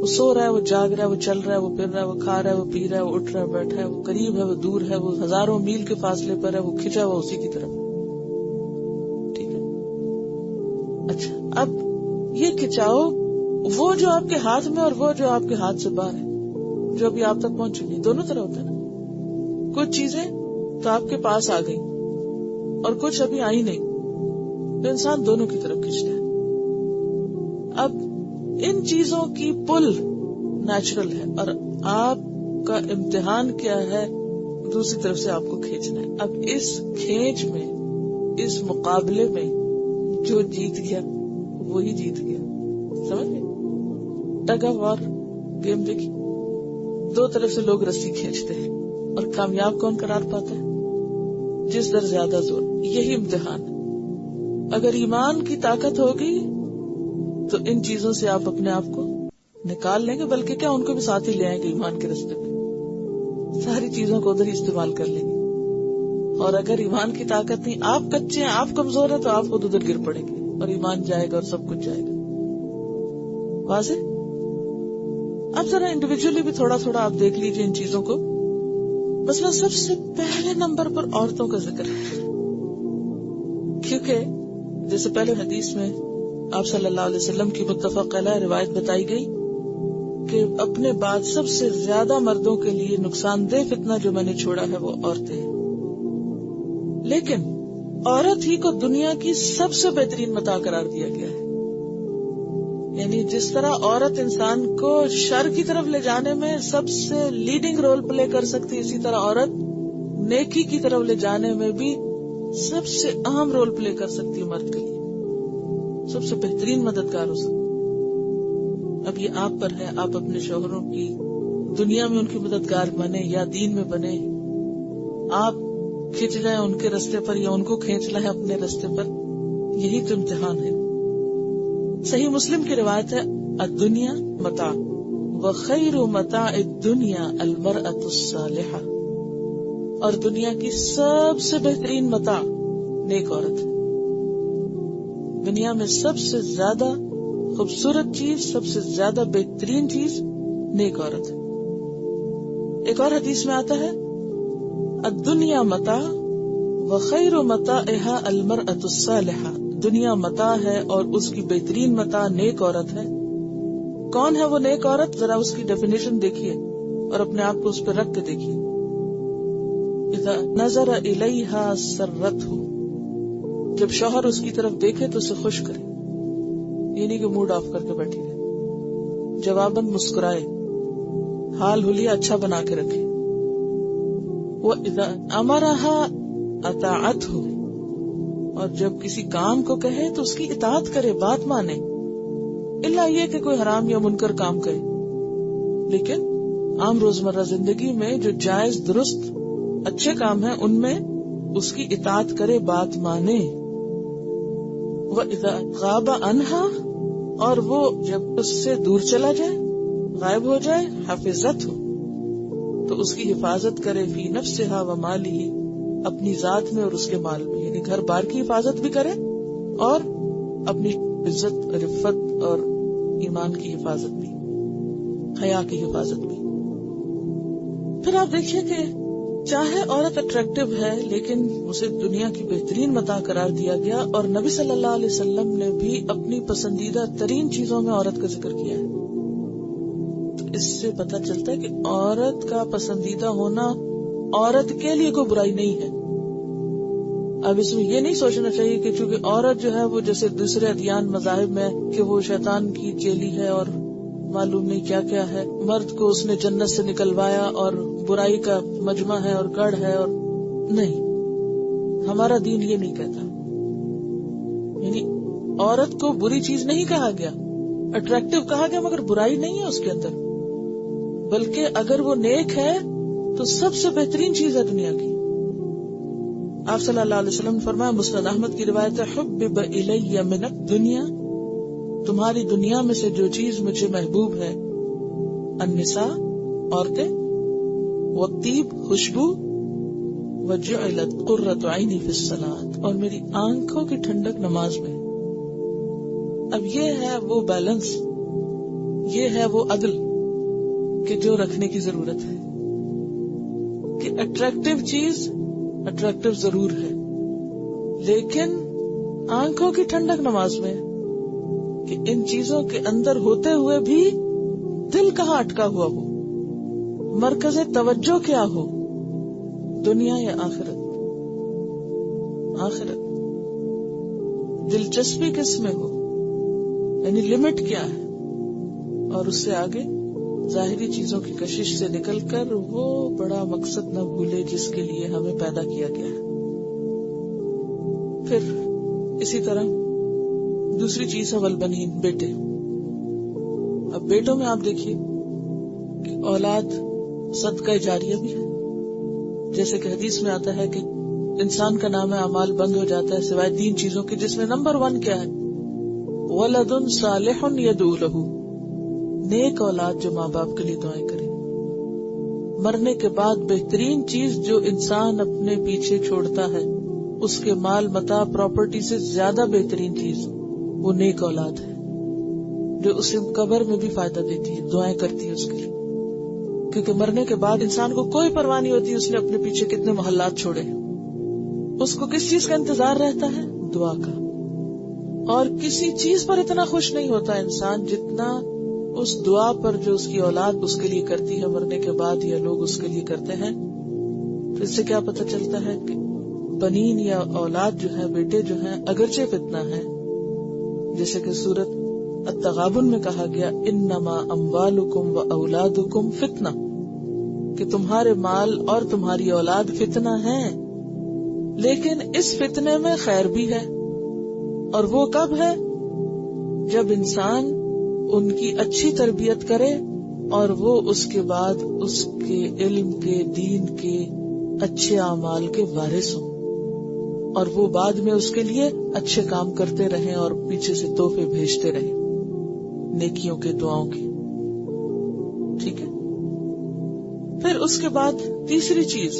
وہ سو رہا ہے، وہ جاگ رہا ہے، وہ چل رہا ہے، وہ پھر رہا ہے، وہ کھا رہا ہے، وہ پی رہا ہے، وہ اٹھ رہا ہے، بیٹھا ہے، وہ قریب ہے، وہ دور ہے، وہ ہزاروں میل کے فاصلے پر ہے، وہ کھنچا ہوا اسی کی طرف. ٹھیک ہے. اچھا، اب یہ کھچاؤ وہ جو آپ کے ہاتھ میں اور وہ جو آپ کے ہاتھ سے باہر ہے، جو ابھی آپ تک پہنچ چکی، دونوں طرح ہوتا ہے نا. کچھ چیزیں تو آپ کے پاس آ گئی اور کچھ ابھی آئی نہیں، تو انسان دونوں کی طرف کھینچتا ہے. اب ان چیزوں کی پل نیچرل ہے اور آپ کا امتحان کیا ہے، دوسری طرف سے آپ کو کھینچنا ہے. اب اس کھینچ میں، اس مقابلے میں جو جیت گیا وہی جیت گیا. سمجھ گئے؟ ٹگ آف وار گیم دیکھی، دو طرف سے لوگ رسی کھینچتے ہیں اور کامیاب کون قرار پاتا ہے؟ جس در زیادہ زور. یہی امتحان. اگر ایمان کی طاقت ہوگی تو ان چیزوں سے آپ اپنے آپ کو نکال لیں گے، بلکہ کیا ان کو بھی ساتھ ہی لے آئیں گے ایمان کے راستے پہ، ساری چیزوں کو ادھر ہی استعمال کر لیں گے. اور اگر ایمان کی طاقت نہیں، آپ کچے ہیں، آپ کمزور ہیں، تو آپ خود ادھر گر پڑیں گے اور ایمان جائے گا اور سب کچھ جائے گا. واضح؟ اب ذرا انڈیویجولی بھی تھوڑا تھوڑا آپ دیکھ لیجئے ان چیزوں کو. مثلا سب سے پہلے نمبر پر عورتوں کا ذکر ہے، کیونکہ جیسے پہلے حدیث میں آپ صلی اللہ علیہ وسلم کی متفق علیہ روایت بتائی گئی کہ اپنے بعد سب سے زیادہ مردوں کے لیے نقصان دہ فتنہ جو میں نے چھوڑا ہے وہ عورتیں ہیں. لیکن عورت ہی کو دنیا کی سب سے بہترین متاع قرار دیا گیا ہے. یعنی جس طرح عورت انسان کو شر کی طرف لے جانے میں سب سے لیڈنگ رول پلے کر سکتی، اسی طرح عورت نیکی کی طرف لے جانے میں بھی سب سے اہم رول پلے کر سکتی ہے، مرد کے لیے سب سے بہترین مددگار ہو سکتی. اب یہ آپ پر ہے، آپ اپنے شوہروں کی دنیا میں ان کی مددگار بنے یا دین میں بنے. آپ کھینچ لائیں ان کے راستے پر یا ان کو کھینچ لائیں اپنے راستے پر، یہی تو امتحان ہے. صحیح مسلم کی روایت ہے، الدنیا متاع وخیر متاع الدنیا المرأة الصالحہ، اور دنیا کی سب سے بہترین متاع نیک عورت ہے. دنیا میں سب سے زیادہ خوبصورت چیز، سب سے زیادہ بہترین چیز نیک عورت ہے. ایک اور حدیث میں آتا ہے، الدنیا متاع وخیر متاعها المرأة الصالحہ، دنیا متاع ہے اور اس کی بہترین متاع نیک عورت ہے. کون ہے وہ نیک عورت؟ ذرا اس کی ڈیفینیشن دیکھیے اور اپنے آپ کو اس پہ رکھ کے دیکھیے. اذا نظر الیہا سرتہ، جب شوہر اس کی طرف دیکھے تو اسے خوش کرے، یہ نہیں کہ موڈ آف کر کے بیٹھی رہے، جواباً مسکرائے، حال حلیہ اچھا بنا کے رکھے. وَإِذَا أَمَرَهَا أَطَاعَتْهُ، اور جب کسی کام کو کہے تو اس کی اطاعت کرے، بات مانے، الا یہ کہ کوئی حرام یا منکر کام کرے. لیکن عام روزمرہ زندگی میں جو جائز درست اچھے کام ہیں ان میں اس کی اطاعت کرے، بات مانے. وَإِذَا غَابَ عَنْهَا، اور وہ جب اس سے دور چلا جائے، غائب ہو جائے، حفظتہ، تو تو اس کی حفاظت کرے فی نفسہا و مالہ، اپنی ذات میں اور اس کے مال میں، یعنی گھر بار کی حفاظت بھی کرے اور اپنی عزت، رفت اور ایمان کی حفاظت بھی، حیا کی حفاظت بھی۔ پھر آپ دیکھیے کہ چاہے عورت اٹریکٹیو ہے لیکن اسے دنیا کی بہترین متاع قرار دیا گیا، اور نبی صلی اللہ علیہ وسلم نے بھی اپنی پسندیدہ ترین چیزوں میں عورت کا ذکر کیا ہے۔ تو اس سے پتہ چلتا ہے کہ عورت کا پسندیدہ ہونا عورت کے لیے کوئی برائی نہیں ہے۔ اب اس میں یہ نہیں سوچنا چاہیے کہ چونکہ عورت جو ہے وہ جیسے دوسرے ادیان مذاہب میں کہ وہ شیطان کی چیلی ہے اور معلوم نہیں کیا کیا ہے، مرد کو اس نے جنت سے نکلوایا اور برائی کا مجمع ہے اور گڑھ ہے، اور نہیں، ہمارا دین یہ نہیں کہتا۔ یعنی عورت کو بری چیز نہیں کہا گیا، اٹریکٹیو کہا گیا، مگر برائی نہیں ہے اس کے اندر، بلکہ اگر وہ نیک ہے تو سب سے بہترین چیز ہے دنیا کی۔ آپ صلی اللہ علیہ وسلم نے فرمایا، مسند احمد کی روایت ہے، حبب الی من الدنیا، تمہاری دنیا میں سے جو چیز مجھے محبوب ہے، النساء، عورتیں، والطیب، خوشبو، وجعلت قرۃ عینی فی الصلاۃ، اور میری آنکھوں کی ٹھنڈک نماز میں۔ اب یہ ہے وہ بیلنس، یہ ہے وہ عدل کہ جو رکھنے کی ضرورت ہے، کہ اٹریکٹیو چیز اٹریکٹیو ضرور ہے، لیکن آنکھوں کی ٹھنڈک نماز میں، کہ ان چیزوں کے اندر ہوتے ہوئے بھی دل کہاں اٹکا ہوا ہو، مرکز توجہ کیا ہو، دنیا یا آخرت، آخرت، دلچسپی کس میں ہو، یعنی لمٹ کیا ہے، اور اس سے آگے ظاہری چیزوں کی کشش سے نکل کر وہ بڑا مقصد نہ بھولے جس کے لیے ہمیں پیدا کیا گیا ہے۔ پھر اسی طرح دوسری چیز ہے والبنین، بیٹے۔ اب بیٹوں میں آپ دیکھیے کہ اولاد صدقہ جاریہ بھی ہے، جیسے کہ حدیث میں آتا ہے کہ انسان کا نام اعمال بند ہو جاتا ہے سوائے 3 چیزوں کے، جس میں نمبر 1 کیا ہے؟ ولد صالح یدعو لہ، نیک اولاد جو ماں باپ کے لیے دعائیں کرے۔ مرنے کے بعد بہترین چیز جو انسان اپنے پیچھے چھوڑتا ہے، اس کے مال متاع پراپرٹی سے زیادہ بہترین چیز وہ نیک اولاد ہے، جو اسے قبر میں بھی فائدہ دیتی ہے، دعائیں کرتی ہے اس کے لیے، کیونکہ مرنے کے بعد انسان کو کوئی پرواہ نہیں ہوتی اس نے اپنے پیچھے کتنے محلات چھوڑے ہیں، اس کو کس چیز کا انتظار رہتا ہے؟ دعا کا۔ اور کسی چیز پر اتنا خوش نہیں ہوتا انسان جتنا اس دعا پر جو اس کی اولاد اس کے لیے کرتی ہے مرنے کے بعد، یا لوگ اس کے لیے کرتے ہیں۔ تو اس سے کیا پتہ چلتا ہے کہ بنین یا اولاد جو ہے، بیٹے جو ہیں، اگرچہ فتنہ ہے، جیسے کہ سورۃ التغابن میں کہا گیا، انما اموالکم و اولادکم فتنہ، کہ تمہارے مال اور تمہاری اولاد فتنہ ہیں، لیکن اس فتنے میں خیر بھی ہے، اور وہ کب ہے؟ جب انسان ان کی اچھی تربیت کرے اور وہ اس کے بعد اس کے علم کے، دین کے، اچھے اعمال کے وارث ہوں، اور وہ بعد میں اس کے لیے اچھے کام کرتے رہیں اور پیچھے سے تحفے بھیجتے رہیں نیکیوں کے، دعاؤں کے۔ ٹھیک ہے۔ پھر اس کے بعد تیسری چیز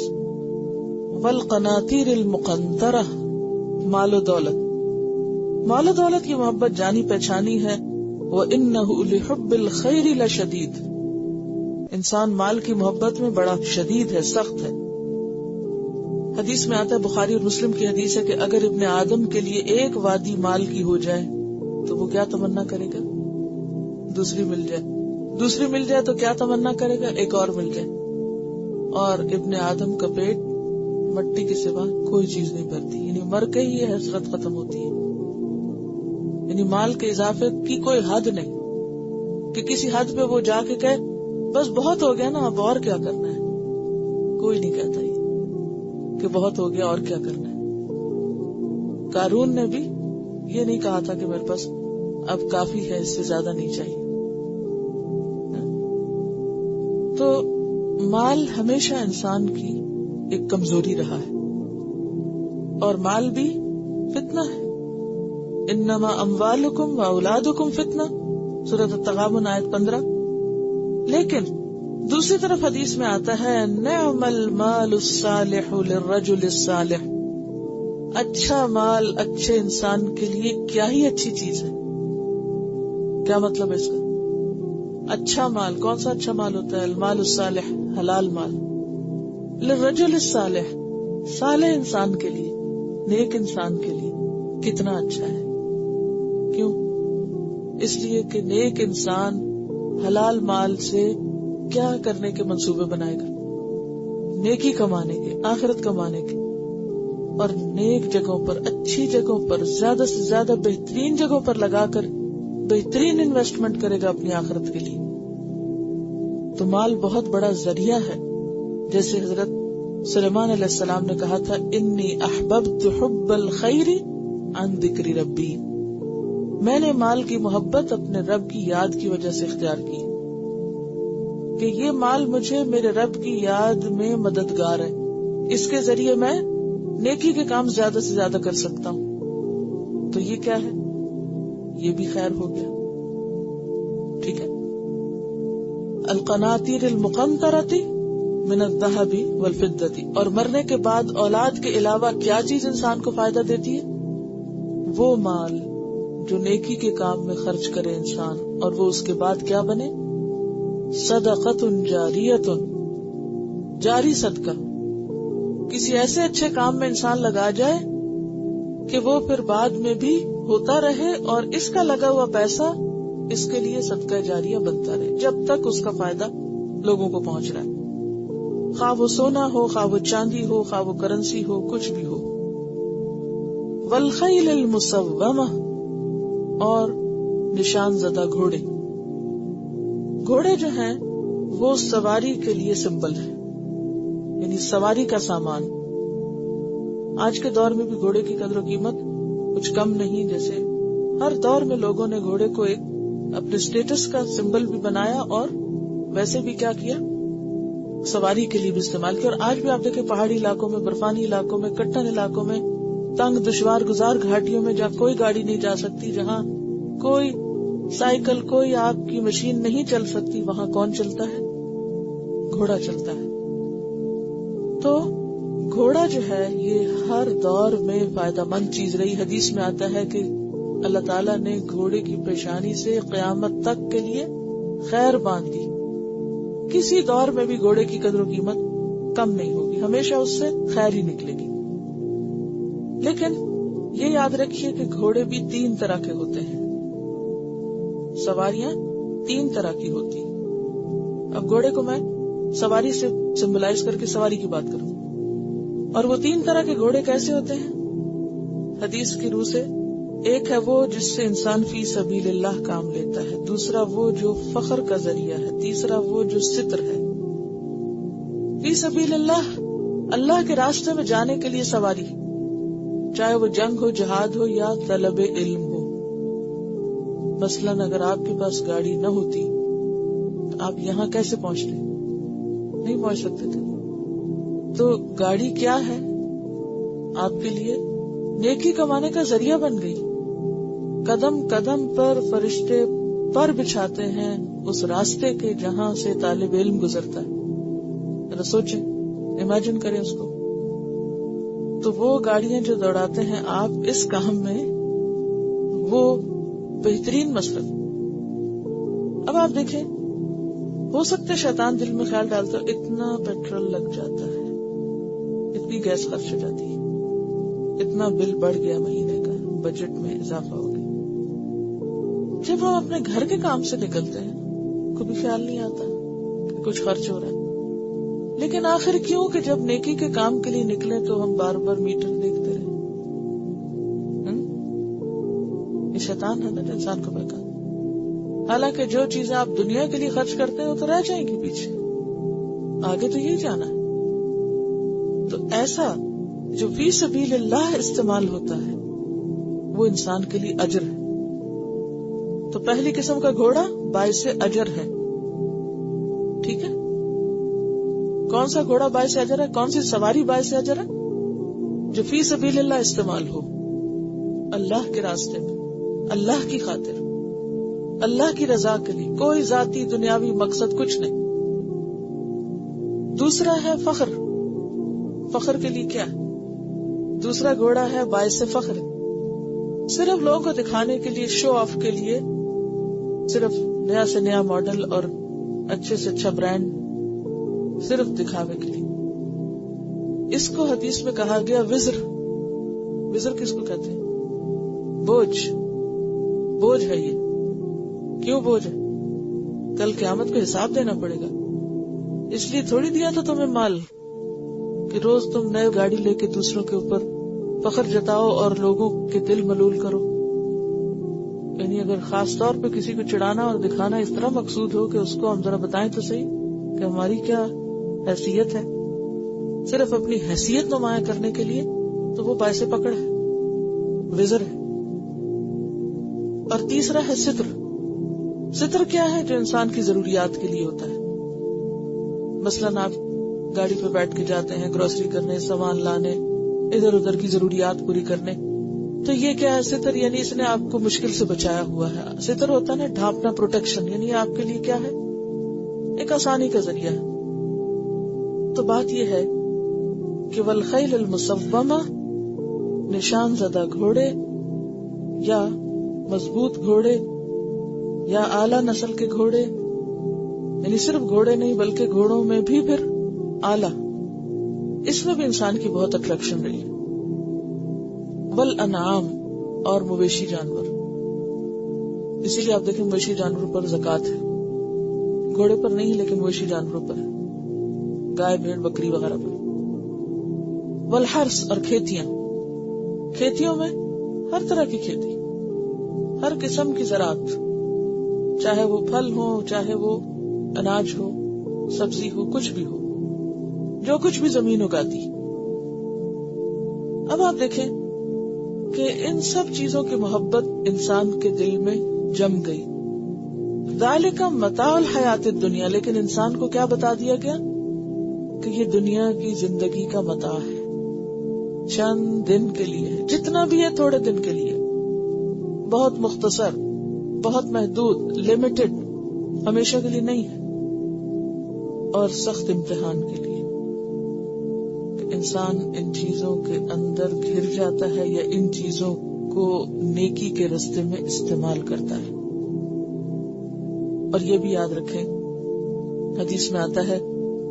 والقناطیر المقنطرہ، مال و دولت۔ مال و دولت کی محبت جانی پہچانی ہے، وَإِنَّهُ لِحُبِّ الْخَيْرِ لَشَدِيدٌ، انسان مال کی محبت میں بڑا شدید ہے، سخت ہے۔ حدیث میں آتا ہے، بخاری اور مسلم کی حدیث ہے کہ اگر ابن آدم کے لیے ایک وادی مال کی ہو جائے تو وہ کیا تمنا کرے گا؟ دوسری مل جائے، دوسری مل جائے تو کیا تمنا کرے گا؟ ایک اور مل جائے۔ اور ابن آدم کا پیٹ مٹی کے سوا کوئی چیز نہیں بھرتی، یعنی مر کے ہی یہ حسرت ختم ہوتی ہے۔ یعنی مال کے اضافے کی کوئی حد نہیں کہ کسی حد پہ وہ جا کے کہے بس بہت ہو گیا نا، اب اور کیا کرنا ہے۔ کوئی نہیں کہتا یہ کہ بہت ہو گیا اور کیا کرنا ہے۔ قارون نے بھی یہ نہیں کہا تھا کہ میرے پاس اب کافی ہے، اس سے زیادہ نہیں چاہیے۔ تو مال ہمیشہ انسان کی ایک کمزوری رہا ہے، اور مال بھی فتنہ ہے۔ انما اموالکم و اولادکم فتنہ، سورۃ التغابن آیت 15۔ لیکن دوسری طرف حدیث میں آتا ہے نعم المال الصالح للرجل الصالح، اچھا مال اچھے انسان کے لیے کیا ہی اچھی چیز ہے. کیا مطلب ہے اس کا؟ اچھا مال، کون سا اچھا مال ہوتا ہے؟ المال الصالح، حلال مال. للرجل الصالح، صالح انسان کے لیے، نیک انسان کے لیے کتنا اچھا ہے. کیوں؟ اس لیے کہ نیک انسان حلال مال سے کیا کرنے کے منصوبے بنائے گا؟ نیکی کمانے کے، آخرت کمانے کے، اور نیک جگہوں پر، اچھی جگہوں پر، زیادہ سے زیادہ بہترین جگہوں پر لگا کر بہترین انویسٹمنٹ کرے گا اپنی آخرت کے لیے. تو مال بہت بڑا ذریعہ ہے. جیسے حضرت سلیمان علیہ السلام نے کہا تھا انی احببت حب الخیر عن ذکر ربی، میں نے مال کی محبت اپنے رب کی یاد کی وجہ سے اختیار کی، کہ یہ مال مجھے میرے رب کی یاد میں مددگار ہے، اس کے ذریعے میں نیکی کے کام زیادہ سے زیادہ کر سکتا ہوں. تو یہ کیا ہے؟ یہ بھی خیر ہو گیا. ٹھیک ہے. القناطیر المقنطرۃ من الذهب والفضۃ، اور مرنے کے بعد اولاد کے علاوہ کیا چیز انسان کو فائدہ دیتی ہے؟ وہ مال جو نیکی کے کام میں خرچ کرے انسان، اور وہ اس کے بعد کیا بنے؟ صدقۃ جاریۃ، جاری صدقہ. کسی ایسے اچھے کام میں انسان لگا جائے کہ وہ پھر بعد میں بھی ہوتا رہے، اور اس کا لگا ہوا پیسہ اس کے لیے صدقہ جاریہ بنتا رہے جب تک اس کا فائدہ لوگوں کو پہنچ رہا ہے. خواہ وہ سونا ہو، خواہ وہ چاندی ہو، خواہ وہ کرنسی ہو، کچھ بھی ہو. والخیل المسومہ، اور نشان زدہ گھوڑے. گھوڑے جو ہیں وہ سواری کے لیے سمبل ہے، یعنی سواری کا سامان. آج کے دور میں بھی گھوڑے کی قدر و قیمت کچھ کم نہیں. جیسے ہر دور میں لوگوں نے گھوڑے کو ایک اپنے اسٹیٹس کا سمبل بھی بنایا، اور ویسے بھی کیا کیا، سواری کے لیے بھی استعمال کیا. اور آج بھی آپ دیکھیں پہاڑی علاقوں میں، برفانی علاقوں میں، کٹن علاقوں میں، تنگ دشوار گزار گھاٹیوں میں جہاں کوئی گاڑی نہیں جا سکتی، جہاں کوئی سائیکل، کوئی آپ کی مشین نہیں چل سکتی، وہاں کون چلتا ہے؟ گھوڑا چلتا ہے. تو گھوڑا جو ہے یہ ہر دور میں فائدہ مند چیز رہی. حدیث میں آتا ہے کہ اللہ تعالیٰ نے گھوڑے کی پیشانی سے قیامت تک کے لیے خیر باندھ دی. کسی دور میں بھی گھوڑے کی قدر و قیمت کم نہیں ہوگی، ہمیشہ اس سے خیر ہی نکلے گی. لیکن یہ یاد رکھیے کہ گھوڑے بھی 3 طرح کے ہوتے ہیں، سواریاں 3 طرح کی ہوتی. اب گھوڑے کو میں سواری سے سمبلائز کر کے سواری کی بات کروں. اور وہ 3 طرح کے گھوڑے کیسے ہوتے ہیں حدیث کی روح سے؟ ایک ہے وہ جس سے انسان فی سبیل اللہ کام لیتا ہے، دوسرا وہ جو فخر کا ذریعہ ہے، تیسرا وہ جو ستر ہے. فی سبیل اللہ، اللہ کے راستے میں جانے کے لیے سواری، چاہے وہ جنگ ہو، جہاد ہو، یا طلب علم ہو. مثلاً اگر آپ کے پاس گاڑی نہ ہوتی تو آپ یہاں کیسے پہنچتے؟ نہیں پہنچ سکتے تھے. تو گاڑی کیا ہے آپ کے لیے؟ نیکی کمانے کا ذریعہ بن گئی. قدم قدم پر فرشتے پر بچھاتے ہیں اس راستے کے جہاں سے طالب علم گزرتا ہے. ذرا سوچیں، امیجن کریں اس کو. تو وہ گاڑیاں جو دوڑاتے ہیں آپ اس کام میں، وہ بہترین مصرف. اب آپ دیکھیں، ہو سکتا ہے شیطان دل میں خیال ڈالتا ہے اتنا پیٹرول لگ جاتا ہے، اتنی گیس خرچ ہو جاتی ہے، اتنا بل بڑھ گیا مہینے کا، بجٹ میں اضافہ ہو گیا. جب ہم اپنے گھر کے کام سے نکلتے ہیں کوئی خیال نہیں آتا کہ کچھ خرچ ہو رہا ہے. لیکن آخر کیوں کہ جب نیکی کے کام کے لیے نکلے تو ہم بار بار میٹر دیکھتے رہے. یہ شیطان ہے نا جو انسان کو بہکا. حالانکہ جو چیزیں آپ دنیا کے لیے خرچ کرتے ہیں وہ تو رہ جائیں گی پیچھے، آگے تو یہی جانا ہے. تو ایسا جو فی سبیل اللہ استعمال ہوتا ہے وہ انسان کے لیے اجر ہے. تو پہلی قسم کا گھوڑا باعث اجر ہے. ٹھیک ہے، کون سا گھوڑا باعث اجر ہے؟ کون سی سواری باعث اجر ہے؟ جو فی سبیل اللہ استعمال ہو، اللہ کے راستے میں، اللہ کی خاطر، اللہ کی رضا کے لیے، کوئی ذاتی دنیاوی مقصد کچھ نہیں. دوسرا ہے فخر. فخر کے لیے کیا ہے؟ دوسرا گھوڑا ہے باعث فخر. صرف لوگوں کو دکھانے کے لیے، شو آف کے لیے، صرف نیا سے نیا ماڈل اور اچھے سے اچھا برانڈ، صرف دکھاوے کے لیے. اس کو حدیث میں کہا گیا وزر. وزر کس کو کہتے ہیں؟ بوجھ. بوجھ ہے یہ. کیوں بوجھ ہے؟ کل قیامت کو حساب دینا پڑے گا. اس لیے تھوڑی دیا تھا تمہیں مال کہ روز تم نئے گاڑی لے کے دوسروں کے اوپر فخر جتاؤ اور لوگوں کے دل ملول کرو. یعنی اگر خاص طور پہ کسی کو چڑھانا اور دکھانا اس طرح مقصود ہو کہ اس کو ہم ذرا بتائیں تو صحیح کہ ہماری کیا حیثیت ہے، صرف اپنی حیثیت نمایاں کرنے کے لیے، تو وہ باعث پکڑ ہے، وزر ہے. اور تیسرا ہے ستر. ستر کیا ہے؟ جو انسان کی ضروریات کے لیے ہوتا ہے. مثلاً آپ گاڑی پہ بیٹھ کے جاتے ہیں گروسری کرنے، سامان لانے، ادھر ادھر کی ضروریات پوری کرنے، تو یہ کیا ہے؟ ستر. یعنی اس نے آپ کو مشکل سے بچایا ہوا ہے. ستر ہوتا ہے نا ڈھانپنا، پروٹیکشن. یعنی آپ کے لیے کیا ہے؟ ایک آسانی کا ذریعہ ہے. تو بات یہ ہے کہ والخیل المسومہ، نشان زدہ گھوڑے یا مضبوط گھوڑے یا اعلیٰ نسل کے گھوڑے، یعنی صرف گھوڑے نہیں بلکہ گھوڑوں میں بھی پھر اعلیٰ، اس میں بھی انسان کی بہت اٹریکشن رہی ہے. والانعام، اور مویشی جانور. اسی لیے آپ دیکھیں مویشی جانوروں پر زکوٰۃ ہے، گھوڑے پر نہیں لیکن مویشی جانوروں پر ہے، گائے بھیڑ بکری وغیرہ پر. والحرث، اور کھیتیاں. کھیتیوں میں ہر طرح کی کھیتی، ہر قسم کی زراعت، چاہے وہ پھل ہو، چاہے وہ اناج ہو، سبزی ہو، کچھ بھی ہو، جو کچھ بھی زمین اگاتی. اب آپ دیکھیں کہ ان سب چیزوں کی محبت انسان کے دل میں جم گئی. ذالک متاع الحیات الدنیا، لیکن انسان کو کیا بتا دیا گیا کہ یہ دنیا کی زندگی کا متاع ہے، چند دن کے لیے ہے، جتنا بھی ہے تھوڑے دن کے لیے، بہت مختصر، بہت محدود، لمیٹڈ، ہمیشہ کے لیے نہیں ہے. اور سخت امتحان کے لیے کہ انسان ان چیزوں کے اندر گر جاتا ہے یا ان چیزوں کو نیکی کے راستے میں استعمال کرتا ہے. اور یہ بھی یاد رکھیں، حدیث میں آتا ہے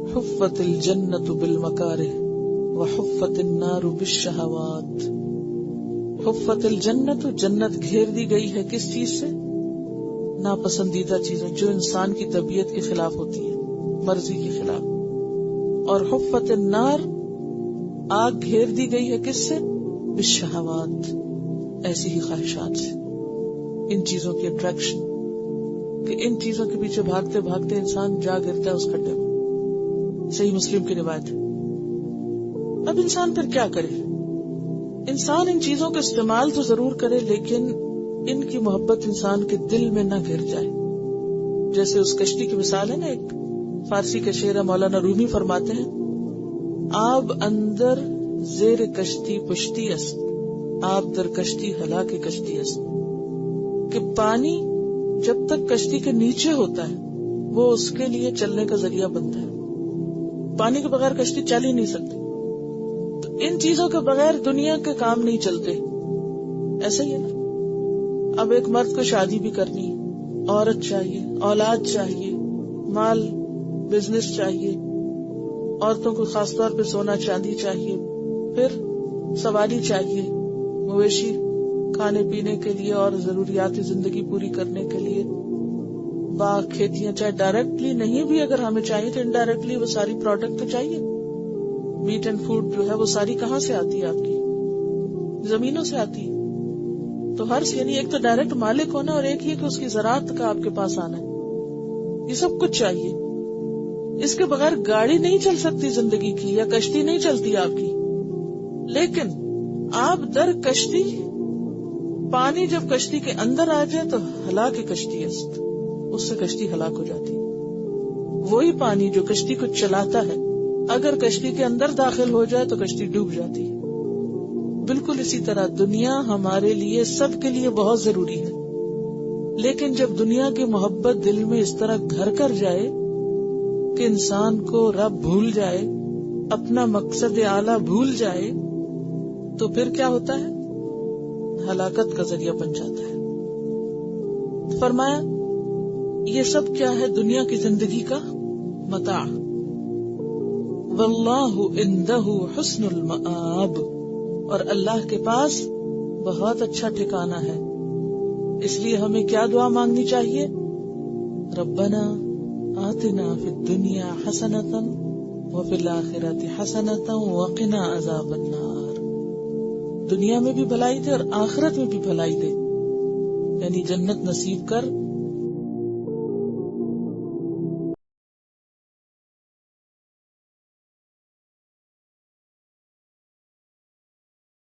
حفت الجنت بالمکارہ وحفت النار بالشہوات. حفت الجنت، جنت گھیر دی گئی ہے کس چیز سے؟ ناپسندیدہ چیزیں، جو انسان کی طبیعت کے خلاف ہوتی ہے، مرضی کے خلاف. اور حفت النار، آگ گھیر دی گئی ہے کس سے؟ بالشہوات، ایسی ہی خواہشات سے، ان چیزوں کی اٹریکشن، کہ ان چیزوں کے پیچھے بھاگتے بھاگتے انسان جا گرتا ہے اس کھڈے میں. صحیح مسلم کی روایت ہے. اب انسان پھر کیا کرے؟ انسان ان چیزوں کا استعمال تو ضرور کرے، لیکن ان کی محبت انسان کے دل میں نہ گر جائے. جیسے اس کشتی کی مثال ہے نا، ایک فارسی کا شعر ہے، مولانا رومی فرماتے ہیں آب اندر زیر کشتی پشتی است، آب در کشتی ہلا کے کشتی است. کہ پانی جب تک کشتی کے نیچے ہوتا ہے وہ اس کے لیے چلنے کا ذریعہ بنتا ہے. پانی کے بغیر کشتی چل ہی نہیں سکتی. تو ان چیزوں کے بغیر دنیا کے کام نہیں چلتے. ایسا ہی ہے نا، اب ایک مرد کو شادی بھی کرنی، عورت چاہیے، اولاد چاہیے، مال، بزنس چاہیے، عورتوں کو خاص طور پہ سونا چاندی چاہیے، پھر سواری چاہیے، مویشی کھانے پینے کے لیے اور ضروریات زندگی پوری کرنے کے لیے، باغ، کھیتیاں، چاہے ڈائریکٹلی نہیں بھی اگر ہمیں چاہیے تو انڈائریکٹلی وہ ساری پروڈکٹ تو چاہیے. میٹ اینڈ فوڈ جو ہے وہ ساری کہاں سے آتی ہے؟ آپ کی زمینوں سے آتی ہے. تو ہر یعنی ایک تو ڈائریکٹ مالک ہونا اور ایک یہ کہ اس کی زراعت کا آپ کے پاس آنا ہے. یہ سب کچھ چاہیے. اس کے بغیر گاڑی نہیں چل سکتی زندگی کی، یا کشتی نہیں چلتی آپ کی. لیکن آپ در کشتی، پانی جب کشتی کے اندر آ جائے تو ہلاک کشتی است، اس سے کشتی ہلاک ہو جاتی. وہی پانی جو کشتی کو چلاتا ہے اگر کشتی کے اندر داخل ہو جائے تو کشتی ڈوب جاتی ہے. بالکل اسی طرح دنیا ہمارے لیے، سب کے لیے بہت ضروری ہے، لیکن جب دنیا کی محبت دل میں اس طرح گھر کر جائے کہ انسان کو رب بھول جائے، اپنا مقصد اعلیٰ بھول جائے، تو پھر کیا ہوتا ہے؟ ہلاکت کا ذریعہ بن جاتا ہے۔ فرمایا یہ سب کیا ہے؟ دنیا کی زندگی کا متاع۔ واللہ عندہ حسن المآب، اور اللہ کے پاس بہت اچھا ٹھکانہ ہے۔ اس لیے ہمیں کیا دعا مانگنی چاہیے؟ ربنا آتنا فی الدنیا حسنۃ وفی الآخرۃ حسنۃ وقنا عذاب النار۔ دنیا میں بھی بھلائی دے اور آخرت میں بھی بھلائی دے، یعنی جنت نصیب کر